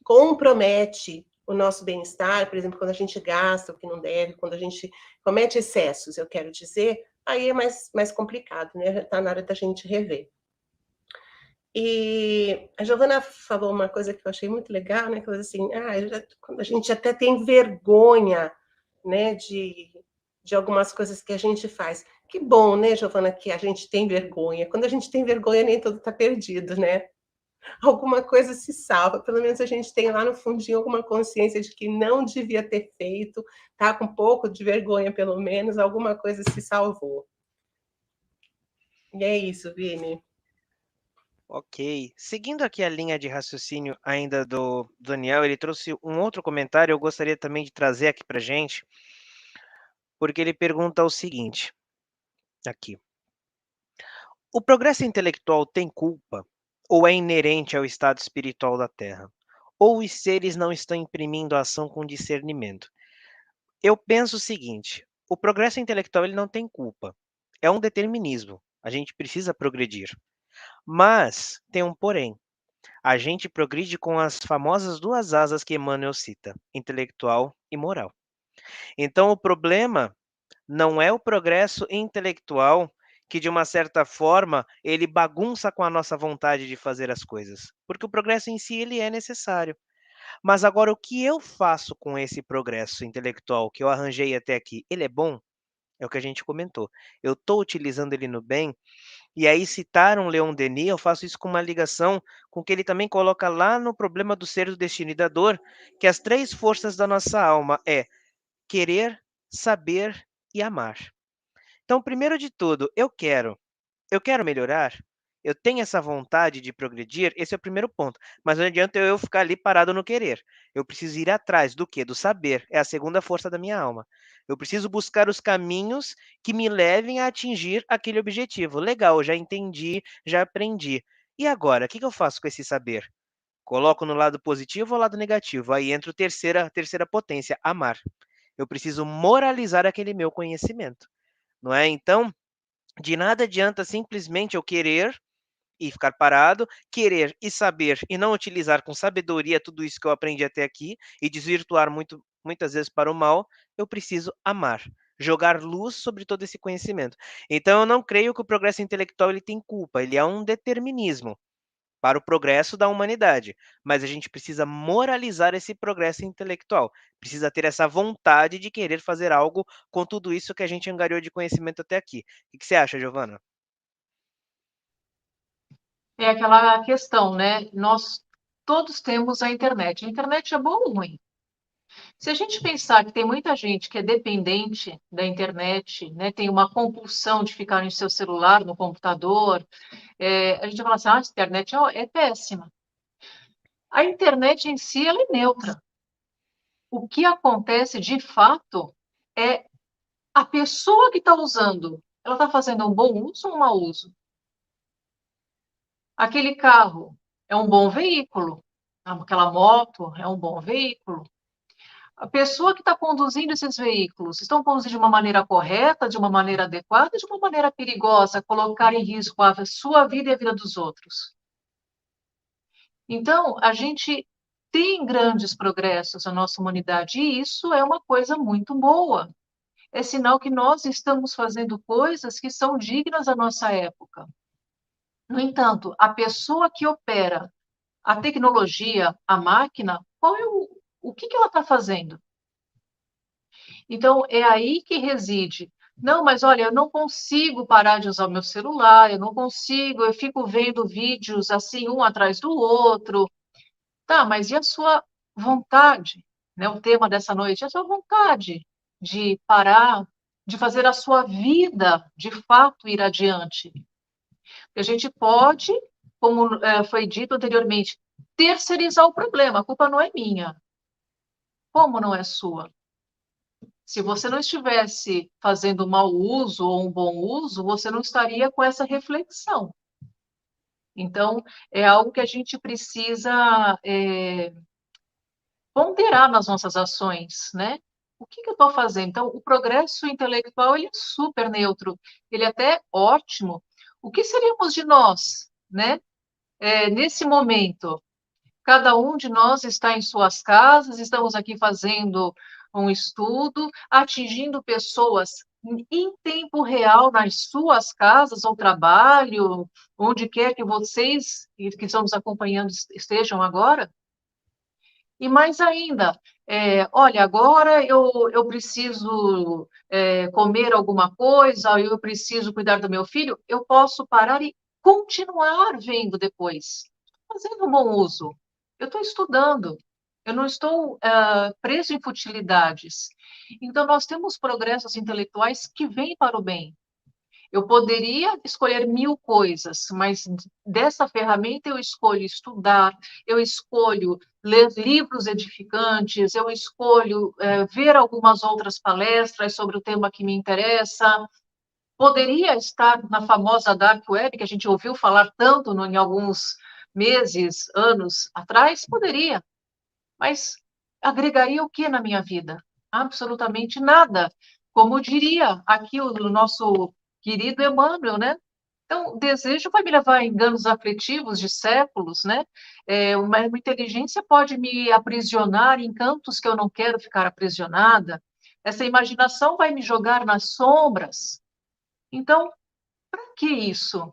compromete o nosso bem-estar, por exemplo, quando a gente gasta o que não deve, quando a gente comete excessos, eu quero dizer, aí é mais complicado, né? Está na hora da gente rever. E a Giovana falou uma coisa que eu achei muito legal, né? Que ela assim, quando a gente até tem vergonha, né, de algumas coisas que a gente faz. Que bom, né, Giovana, que a gente tem vergonha. Quando a gente tem vergonha, nem tudo está perdido, né? Alguma coisa se salva, pelo menos a gente tem lá no fundinho alguma consciência de que não devia ter feito, tá com um pouco de vergonha, pelo menos, alguma coisa se salvou. E é isso, Vini. Ok. Seguindo aqui a linha de raciocínio ainda do Daniel, ele trouxe um outro comentário, eu gostaria também de trazer aqui para gente, porque ele pergunta o seguinte, aqui. O progresso intelectual tem culpa ou é inerente ao estado espiritual da Terra? Ou os seres não estão imprimindo a ação com discernimento? Eu penso o seguinte, o progresso intelectual ele não tem culpa, é um determinismo, a gente precisa progredir. Mas tem um porém, a gente progride com as famosas duas asas que Emmanuel cita, intelectual e moral. Então o problema não é o progresso intelectual que, de uma certa forma, ele bagunça com a nossa vontade de fazer as coisas, porque o progresso em si ele é necessário. Mas agora o que eu faço com esse progresso intelectual que eu arranjei até aqui, ele é bom? É o que a gente comentou. Eu estou utilizando ele no bem, e aí citaram Leon Denis, eu faço isso com uma ligação com o que ele também coloca lá no problema do ser, do destino e da dor, que as três forças da nossa alma é querer, saber e amar. Então, primeiro de tudo, eu quero melhorar, eu tenho essa vontade de progredir, esse é o primeiro ponto. Mas não adianta eu ficar ali parado no querer. Eu preciso ir atrás do quê? Do saber. É a segunda força da minha alma. Eu preciso buscar os caminhos que me levem a atingir aquele objetivo. Legal, já entendi, já aprendi. E agora, o que eu faço com esse saber? Coloco no lado positivo ou lado negativo? Aí entra a terceira potência, amar. Eu preciso moralizar aquele meu conhecimento, não é? Então, de nada adianta simplesmente eu querer e ficar parado, querer e saber e não utilizar com sabedoria tudo isso que eu aprendi até aqui e desvirtuar muitas vezes para o mal. Eu preciso amar, jogar luz sobre todo esse conhecimento. Então, eu não creio que o progresso intelectual ele tem culpa, ele é um determinismo para o progresso da humanidade, mas a gente precisa moralizar esse progresso intelectual, precisa ter essa vontade de querer fazer algo com tudo isso que a gente angariou de conhecimento até aqui. O que você acha, Giovana? É aquela questão, né? todos temos a internet. A internet é boa ou ruim? Se a gente pensar que tem muita gente que é dependente da internet, né, tem uma compulsão de ficar no seu celular, no computador, a gente vai falar assim, a internet é péssima. A internet em si, ela é neutra. O que acontece, de fato, é a pessoa que está usando, ela está fazendo um bom uso ou um mau uso? Aquele carro é um bom veículo, aquela moto é um bom veículo. A pessoa que está conduzindo esses veículos, estão conduzindo de uma maneira correta, de uma maneira adequada, de uma maneira perigosa, colocar em risco a sua vida e a vida dos outros. Então, a gente tem grandes progressos na nossa humanidade, e isso é uma coisa muito boa. É sinal que nós estamos fazendo coisas que são dignas da nossa época. No entanto, a pessoa que opera a tecnologia, a máquina, qual é o que ela está fazendo? Então, é aí que reside. Não, mas olha, eu não consigo parar de usar o meu celular, eu não consigo, eu fico vendo vídeos assim, um atrás do outro. Tá, mas e a sua vontade? Né? O tema dessa noite é a sua vontade de parar, de fazer a sua vida, de fato, ir adiante. A gente pode, como foi dito anteriormente, terceirizar o problema, a culpa não é minha. Como não é sua? Se você não estivesse fazendo mau uso ou um bom uso, você não estaria com essa reflexão. Então, é algo que a gente precisa ponderar nas nossas ações, né? O que eu estou fazendo? Então, o progresso intelectual, ele é super neutro, ele é até ótimo. O que seríamos de nós, né? Nesse momento, cada um de nós está em suas casas, estamos aqui fazendo um estudo, atingindo pessoas em tempo real nas suas casas ou trabalho, onde quer que vocês que estão nos acompanhando estejam agora. E mais ainda, olha, agora eu preciso comer alguma coisa, eu preciso cuidar do meu filho, eu posso parar e continuar vendo depois, fazendo um bom uso. Eu estou estudando, eu não estou preso em futilidades. Então, nós temos progressos intelectuais que vêm para o bem. Eu poderia escolher 1000 coisas, mas dessa ferramenta eu escolho estudar, eu escolho ler livros edificantes, eu escolho ver algumas outras palestras sobre o tema que me interessa. Poderia estar na famosa Dark Web, que a gente ouviu falar tanto em alguns meses, anos atrás? Poderia, mas agregaria o que na minha vida? Absolutamente nada. Como diria aqui o nosso querido Emmanuel, né? Então, o desejo vai me levar a enganos afetivos de séculos, né? Uma inteligência pode me aprisionar em cantos que eu não quero ficar aprisionada. Essa imaginação vai me jogar nas sombras. Então, para que isso?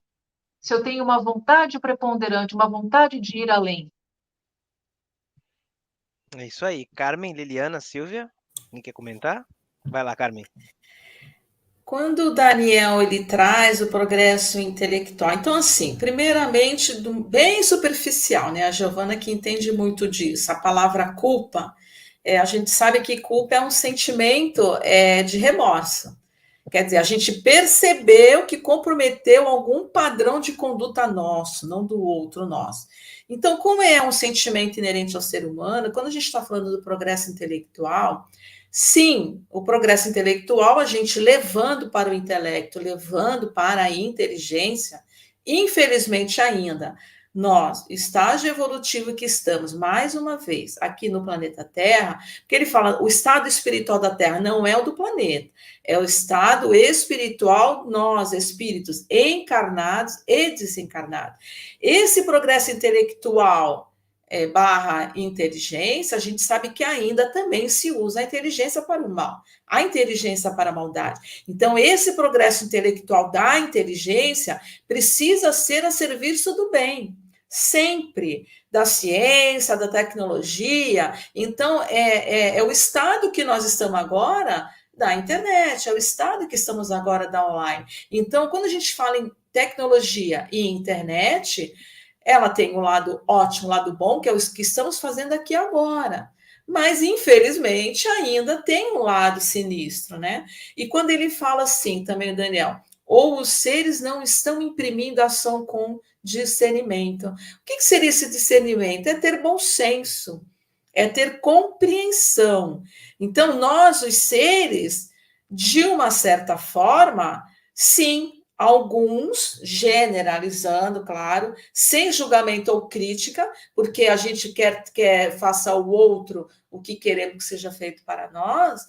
Se eu tenho uma vontade preponderante, uma vontade de ir além. É isso aí. Carmen, Liliana, Silvia, quem quer comentar? Vai lá, Carmen. Quando o Daniel ele traz o progresso intelectual, então assim, primeiramente, bem superficial, né? A Giovana que entende muito disso. A palavra culpa, a gente sabe que culpa é um sentimento de remorso. Quer dizer, a gente percebeu que comprometeu algum padrão de conduta nosso, não do outro nosso. Então, como é um sentimento inerente ao ser humano, quando a gente está falando do progresso intelectual, sim, o progresso intelectual, a gente levando para o intelecto, levando para a inteligência, infelizmente ainda, nós, estágio evolutivo que estamos, mais uma vez, aqui no planeta Terra, porque ele fala, o estado espiritual da Terra não é o do planeta, é o estado espiritual, nós, espíritos encarnados e desencarnados. Esse progresso intelectual barra inteligência, a gente sabe que ainda também se usa a inteligência para o mal, a inteligência para a maldade. Então, esse progresso intelectual da inteligência precisa ser a serviço do bem, sempre, da ciência, da tecnologia. Então, é o estado que nós estamos agora da internet, é o estado que estamos agora da online. Então, quando a gente fala em tecnologia e internet, ela tem um lado ótimo, um lado bom, que é o que estamos fazendo aqui agora. Mas, infelizmente, ainda tem um lado sinistro, né? E quando ele fala assim também, Daniel, ou os seres não estão imprimindo ação com discernimento. O que seria esse discernimento? É ter bom senso, é ter compreensão. Então, nós, os seres, de uma certa forma, sim, alguns, generalizando, claro, sem julgamento ou crítica, porque a gente quer faça ao outro o que queremos que seja feito para nós,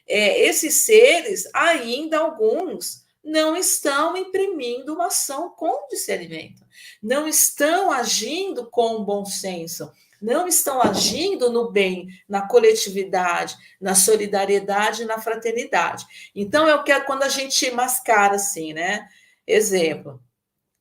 esses seres, ainda alguns, não estão imprimindo uma ação com discernimento, não estão agindo com bom senso, não estão agindo no bem, na coletividade, na solidariedade, na fraternidade. Então, é o que é quando a gente mascara assim, né? Exemplo,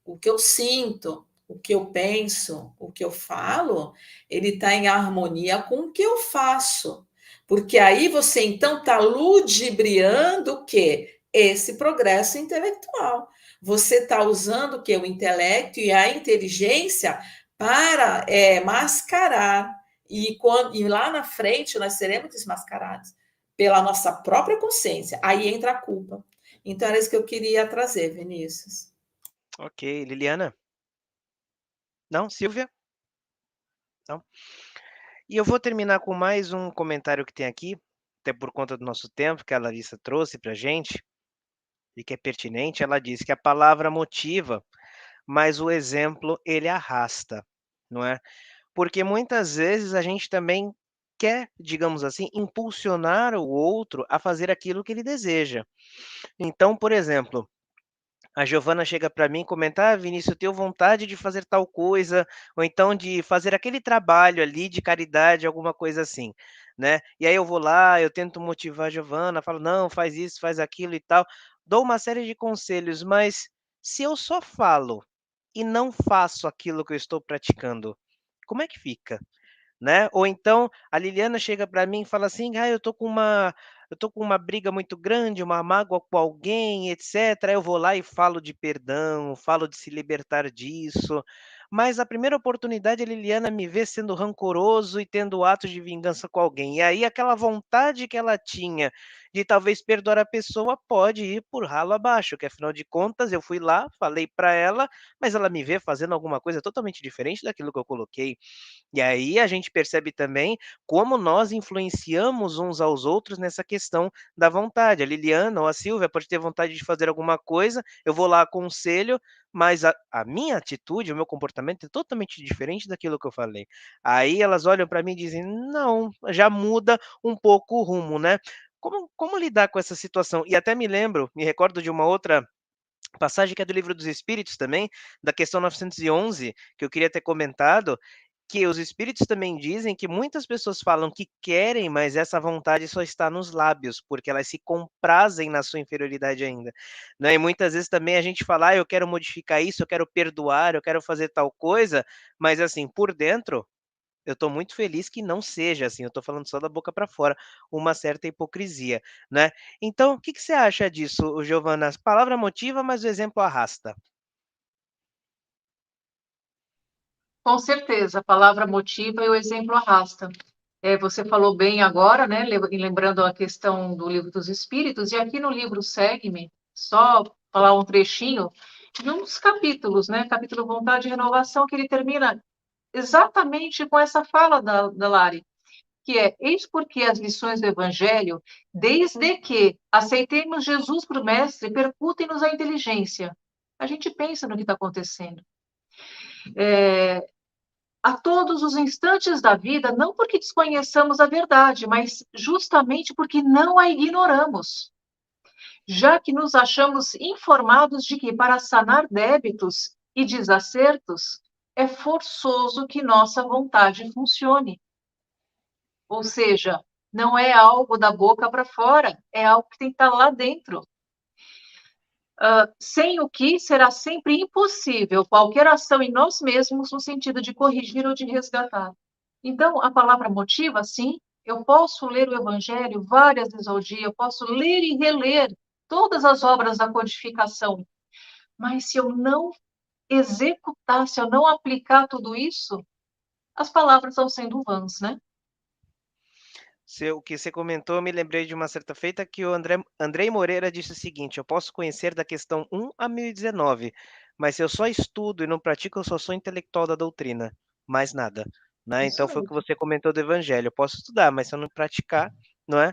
o que eu sinto, o que eu penso, o que eu falo, ele está em harmonia com o que eu faço. Porque aí você, então, está ludibriando o quê? Esse progresso intelectual. Você está usando o quê? O intelecto e a inteligência para mascarar. E lá na frente nós seremos desmascarados pela nossa própria consciência. Aí entra a culpa. Então, era isso que eu queria trazer, Vinícius. Ok. Liliana? Não? Silvia? Não? E eu vou terminar com mais um comentário que tem aqui, até por conta do nosso tempo, que a Larissa trouxe para a gente, e que é pertinente. Ela diz que a palavra motiva, mas o exemplo ele arrasta, não é? Porque muitas vezes a gente também quer, digamos assim, impulsionar o outro a fazer aquilo que ele deseja. Então, por exemplo, a Giovana chega para mim e comenta: "Ah, Vinícius, eu tenho vontade de fazer tal coisa", ou então de fazer aquele trabalho ali de caridade, alguma coisa assim, né. E aí eu vou lá, eu tento motivar a Giovana, falo: "Não, faz isso, faz aquilo e tal", dou uma série de conselhos, mas se eu só falo e não faço aquilo que eu estou praticando, como é que fica? Né? Ou então a Liliana chega para mim e fala assim: "Ah, eu tô com uma briga muito grande, uma mágoa com alguém, etcétera". Aí eu vou lá e falo de perdão, falo de se libertar disso, mas a primeira oportunidade a Liliana me vê sendo rancoroso e tendo atos de vingança com alguém. E aí aquela vontade que ela tinha de talvez perdoar a pessoa pode ir por ralo abaixo, que afinal de contas eu fui lá, falei para ela, mas ela me vê fazendo alguma coisa totalmente diferente daquilo que eu coloquei. E aí a gente percebe também como nós influenciamos uns aos outros nessa questão da vontade. A Liliana ou a Silvia pode ter vontade de fazer alguma coisa, eu vou lá, aconselho, mas a minha atitude, o meu comportamento é totalmente diferente daquilo que eu falei. Aí elas olham para mim e dizem: "Não", já muda um pouco o rumo, né. Como lidar com essa situação? E até me recordo de uma outra passagem que é do Livro dos Espíritos também, da questão 911, que eu queria ter comentado, que os espíritos também dizem que muitas pessoas falam que querem, mas essa vontade só está nos lábios, porque elas se comprazem na sua inferioridade ainda, né. E muitas vezes também a gente fala: "Ah, eu quero modificar isso, eu quero perdoar, eu quero fazer tal coisa", mas assim, por dentro, eu estou muito feliz que não seja assim, eu estou falando só da boca para fora, uma certa hipocrisia, né. Então, o que que você acha disso, Giovana? A palavra motiva, mas o exemplo arrasta. Com certeza, a palavra motiva e o exemplo arrasta. Você falou bem agora, né, lembrando a questão do Livro dos Espíritos, e aqui no livro Segue-me, só falar um trechinho de um dos capítulos, né, capítulo Vontade e Renovação, que ele termina exatamente com essa fala da Lari, que é: eis porque as lições do Evangelho, desde que aceitemos Jesus por mestre, percutem-nos a inteligência. A gente pensa no que está acontecendo. A todos os instantes da vida, não porque desconheçamos a verdade, mas justamente porque não a ignoramos, já que nos achamos informados de que, para sanar débitos e desacertos, é forçoso que nossa vontade funcione. Ou seja, não é algo da boca para fora, é algo que tem que estar lá dentro. Sem o que será sempre impossível qualquer ação em nós mesmos no sentido de corrigir ou de resgatar. Então, a palavra motiva, sim, eu posso ler o Evangelho várias vezes ao dia, eu posso ler e reler todas as obras da codificação, mas se eu não executar, se eu não aplicar tudo isso, as palavras estão sendo vãs, né? O que você comentou, eu me lembrei de uma certa feita que o Andrei Moreira disse o seguinte: eu posso conhecer da questão 1 a 1019, mas se eu só estudo e não pratico, eu só sou intelectual da doutrina, mais nada. Né? Isso Então foi o aí. que você comentou do evangelho. Eu posso estudar, mas se eu não praticar, não é?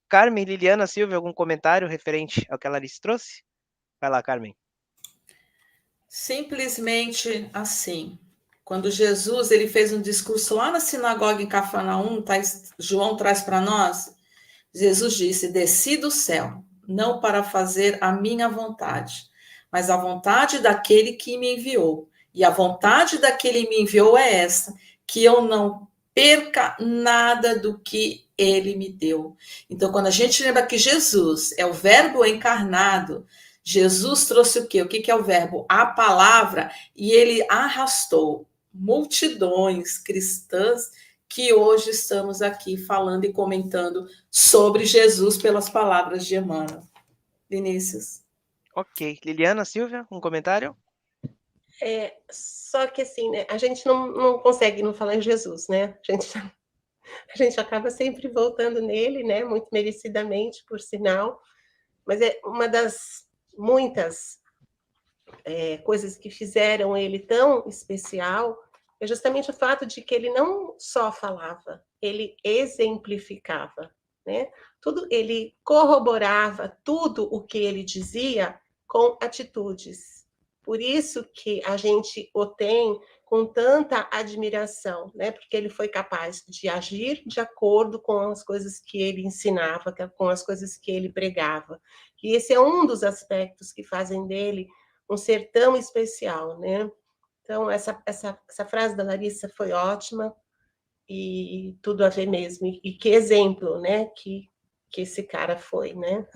Carmen, Liliana, Silvia, algum comentário referente ao que ela lhes trouxe? Vai lá, Carmen. Simplesmente assim. Quando Jesus ele fez um discurso lá na sinagoga em Cafarnaum, João traz para nós, Jesus disse: desci do céu, não para fazer a minha vontade, mas a vontade daquele que me enviou. E a vontade daquele que me enviou é esta, que eu não perca nada do que ele me deu. Então, quando a gente lembra que Jesus é o Verbo encarnado, Jesus trouxe o quê? O que é o Verbo? A palavra, e ele arrastou multidões cristãs que hoje estamos aqui falando e comentando sobre Jesus pelas palavras de Emmanuel. Vinícius. Ok. Liliana, Silvia, um comentário? Só que assim, né, a gente não consegue não falar em Jesus, né? A gente acaba sempre voltando nele, né? Muito merecidamente, por sinal. Mas é uma das muitas coisas que fizeram ele tão especial é justamente o fato de que ele não só falava, ele exemplificava, né? Tudo, ele corroborava tudo o que ele dizia com atitudes. Por isso que a gente o tem com tanta admiração, né? Porque ele foi capaz de agir de acordo com as coisas que ele ensinava, com as coisas que ele pregava. E esse é um dos aspectos que fazem dele um ser tão especial, né? Então, essa frase da Larissa foi ótima e tudo a ver mesmo. E que exemplo, né? Que esse cara foi, né?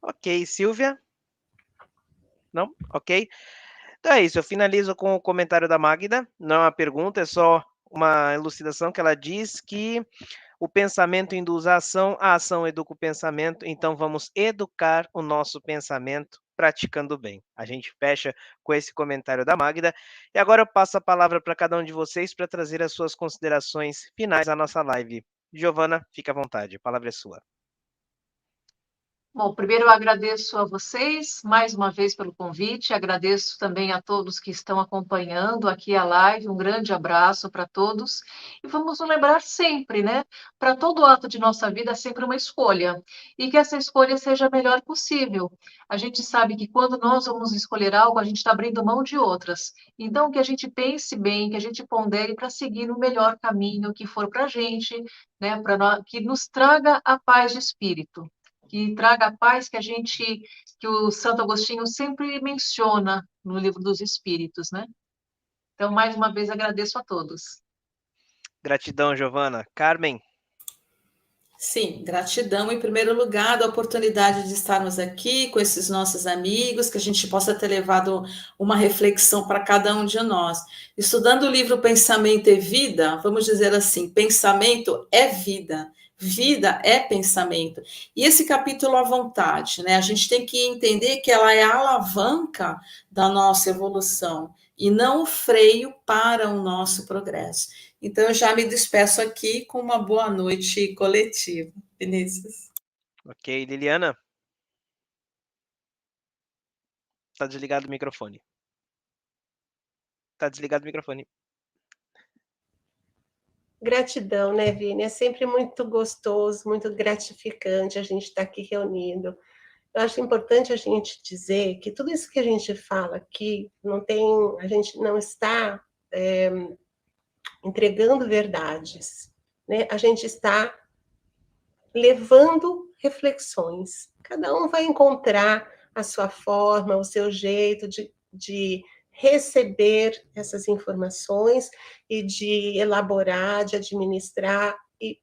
Ok, Silvia? Não? Ok. Então é isso, eu finalizo com o comentário da Magda. Não é uma pergunta, é só uma elucidação que ela diz que o pensamento induz a ação educa o pensamento, então vamos educar o nosso pensamento praticando bem. A gente fecha com esse comentário da Magda. E agora eu passo a palavra para cada um de vocês para trazer as suas considerações finais à nossa live. Giovana, fique à vontade, a palavra é sua. Bom, primeiro eu agradeço a vocês mais uma vez pelo convite, agradeço também a todos que estão acompanhando aqui a live, um grande abraço para todos. E vamos nos lembrar sempre, né? Para todo ato de nossa vida é sempre uma escolha, e que essa escolha seja a melhor possível. A gente sabe que quando nós vamos escolher algo, a gente está abrindo mão de outras. Então, que a gente pense bem, que a gente pondere para seguir no melhor caminho que for para a gente, né? Que nos traga a paz de espírito, que traga a paz que o Santo Agostinho sempre menciona no Livro dos Espíritos, né? Então, mais uma vez, agradeço a todos. Gratidão, Giovana. Carmen. Sim, gratidão em primeiro lugar da oportunidade de estarmos aqui com esses nossos amigos, que a gente possa ter levado uma reflexão para cada um de nós. Estudando o livro Pensamento e Vida, vamos dizer assim, pensamento é vida, vida é pensamento. E esse capítulo à vontade, né? A gente tem que entender que ela é a alavanca da nossa evolução e não o freio para o nosso progresso. Então, eu já me despeço aqui com uma boa noite coletiva. Vinícius. Ok, Liliana. Está desligado o microfone. Está desligado o microfone. Gratidão, né, Vini? É sempre muito gostoso, muito gratificante a gente estar aqui reunido. Eu acho importante a gente dizer que tudo isso que a gente fala aqui a gente não está entregando verdades, né? A gente está levando reflexões. Cada um vai encontrar a sua forma, o seu jeito de receber essas informações e de elaborar, de administrar e,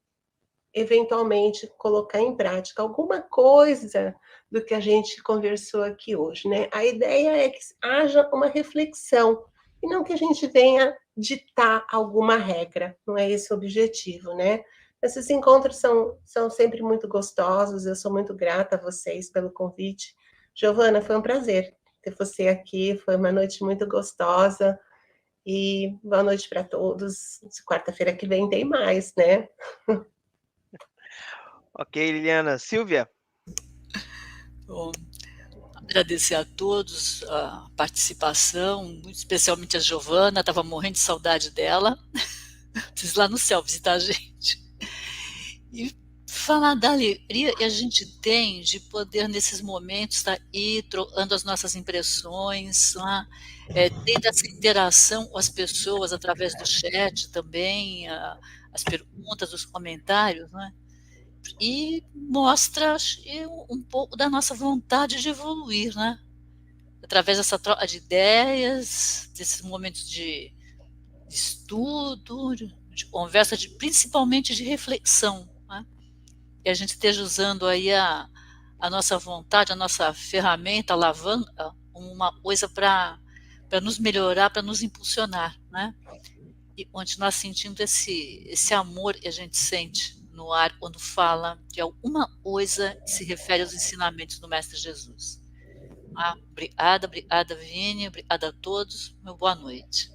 eventualmente, colocar em prática alguma coisa do que a gente conversou aqui hoje, né? A ideia é que haja uma reflexão e não que a gente venha ditar alguma regra, não é esse o objetivo, né? Esses encontros são sempre muito gostosos, eu sou muito grata a vocês pelo convite. Giovana, foi um prazer ter você aqui. Foi uma noite muito gostosa. E boa noite para todos. Quarta-feira que vem tem mais, né? Ok, Liliana. Silvia? Bom, agradecer a todos a participação, muito especialmente a Giovana, estava morrendo de saudade dela. Preciso ir lá no céu visitar a gente. E falar da alegria que a gente tem de poder, nesses momentos, estar aí trocando as nossas impressões, tendo essa interação com as pessoas através do chat também, as perguntas, os comentários, né? E mostra um pouco da nossa vontade de evoluir, né? Através dessa troca de ideias, desses momentos de estudo, de conversa, principalmente de reflexão, né? E a gente esteja usando aí a nossa vontade, a nossa ferramenta, a alavanca, uma coisa para nos melhorar, para nos impulsionar, né? E continuar sentindo esse amor que a gente sente no ar quando fala de alguma coisa que se refere aos ensinamentos do Mestre Jesus. Obrigada, Vini, obrigada a todos, meu boa noite.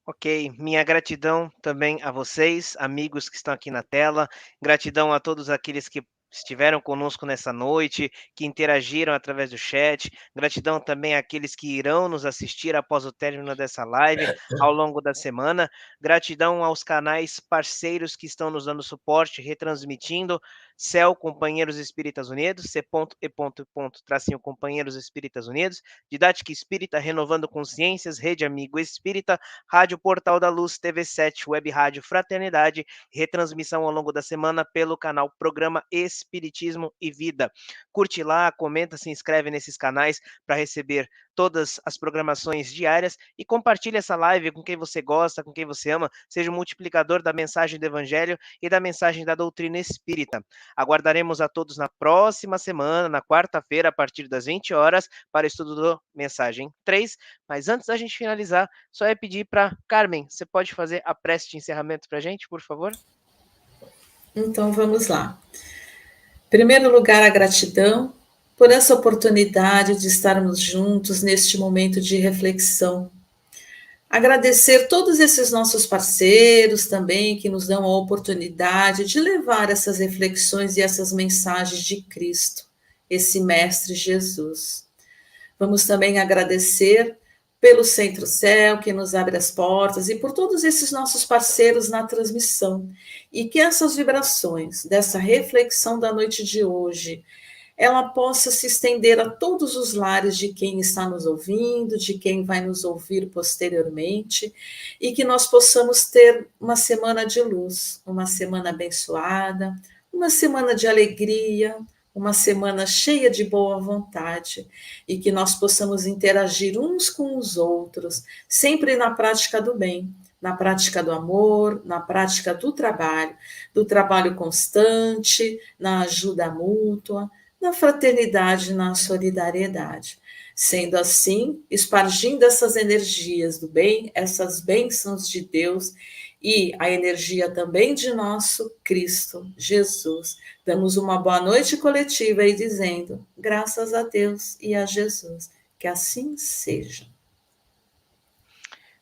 Ok, minha gratidão também a vocês, amigos que estão aqui na tela, gratidão a todos aqueles que estiveram conosco nessa noite, que interagiram através do chat, gratidão também àqueles que irão nos assistir após o término dessa live, ao longo da semana, gratidão aos canais parceiros que estão nos dando suporte, retransmitindo, CEL Companheiros Espíritas Unidos, C.E. Companheiros Espíritas Unidos, Didática Espírita, Renovando Consciências, Rede Amigo Espírita, Rádio Portal da Luz, TV7, Web Rádio Fraternidade, retransmissão ao longo da semana pelo canal Programa Espiritismo e Vida. Curte lá, comenta, se inscreve nesses canais para receber todas as programações diárias e compartilhe essa live com quem você gosta, com quem você ama, seja um multiplicador da mensagem do Evangelho e da mensagem da doutrina espírita. Aguardaremos a todos na próxima semana, na quarta-feira, a partir das 20 horas, para o estudo do Mensagem 3. Mas antes da gente finalizar, só é pedir para Carmen, você pode fazer a prece de encerramento para a gente, por favor? Então vamos lá. Em primeiro lugar, a gratidão por essa oportunidade de estarmos juntos neste momento de reflexão. Agradecer todos esses nossos parceiros também que nos dão a oportunidade de levar essas reflexões e essas mensagens de Cristo, esse Mestre Jesus. Vamos também agradecer pelo Centro Céu, que nos abre as portas, e por todos esses nossos parceiros na transmissão. E que essas vibrações dessa reflexão da noite de hoje, ela possa se estender a todos os lares de quem está nos ouvindo, de quem vai nos ouvir posteriormente, e que nós possamos ter uma semana de luz, uma semana abençoada, uma semana de alegria, uma semana cheia de boa vontade, e que nós possamos interagir uns com os outros, sempre na prática do bem, na prática do amor, na prática do trabalho constante, na ajuda mútua, na fraternidade, na solidariedade. Sendo assim, espargindo essas energias do bem, essas bênçãos de Deus e a energia também de nosso Cristo Jesus. Damos uma boa noite coletiva e dizendo, graças a Deus e a Jesus, que assim seja.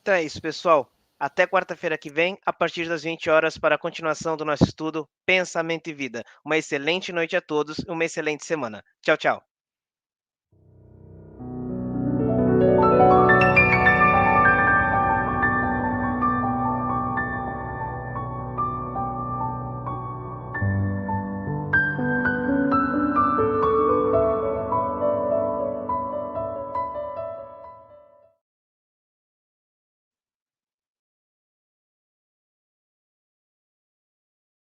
Então é isso, pessoal. Até quarta-feira que vem, a partir das 20 horas, para a continuação do nosso estudo Pensamento e Vida. Uma excelente noite a todos e uma excelente semana. Tchau, tchau.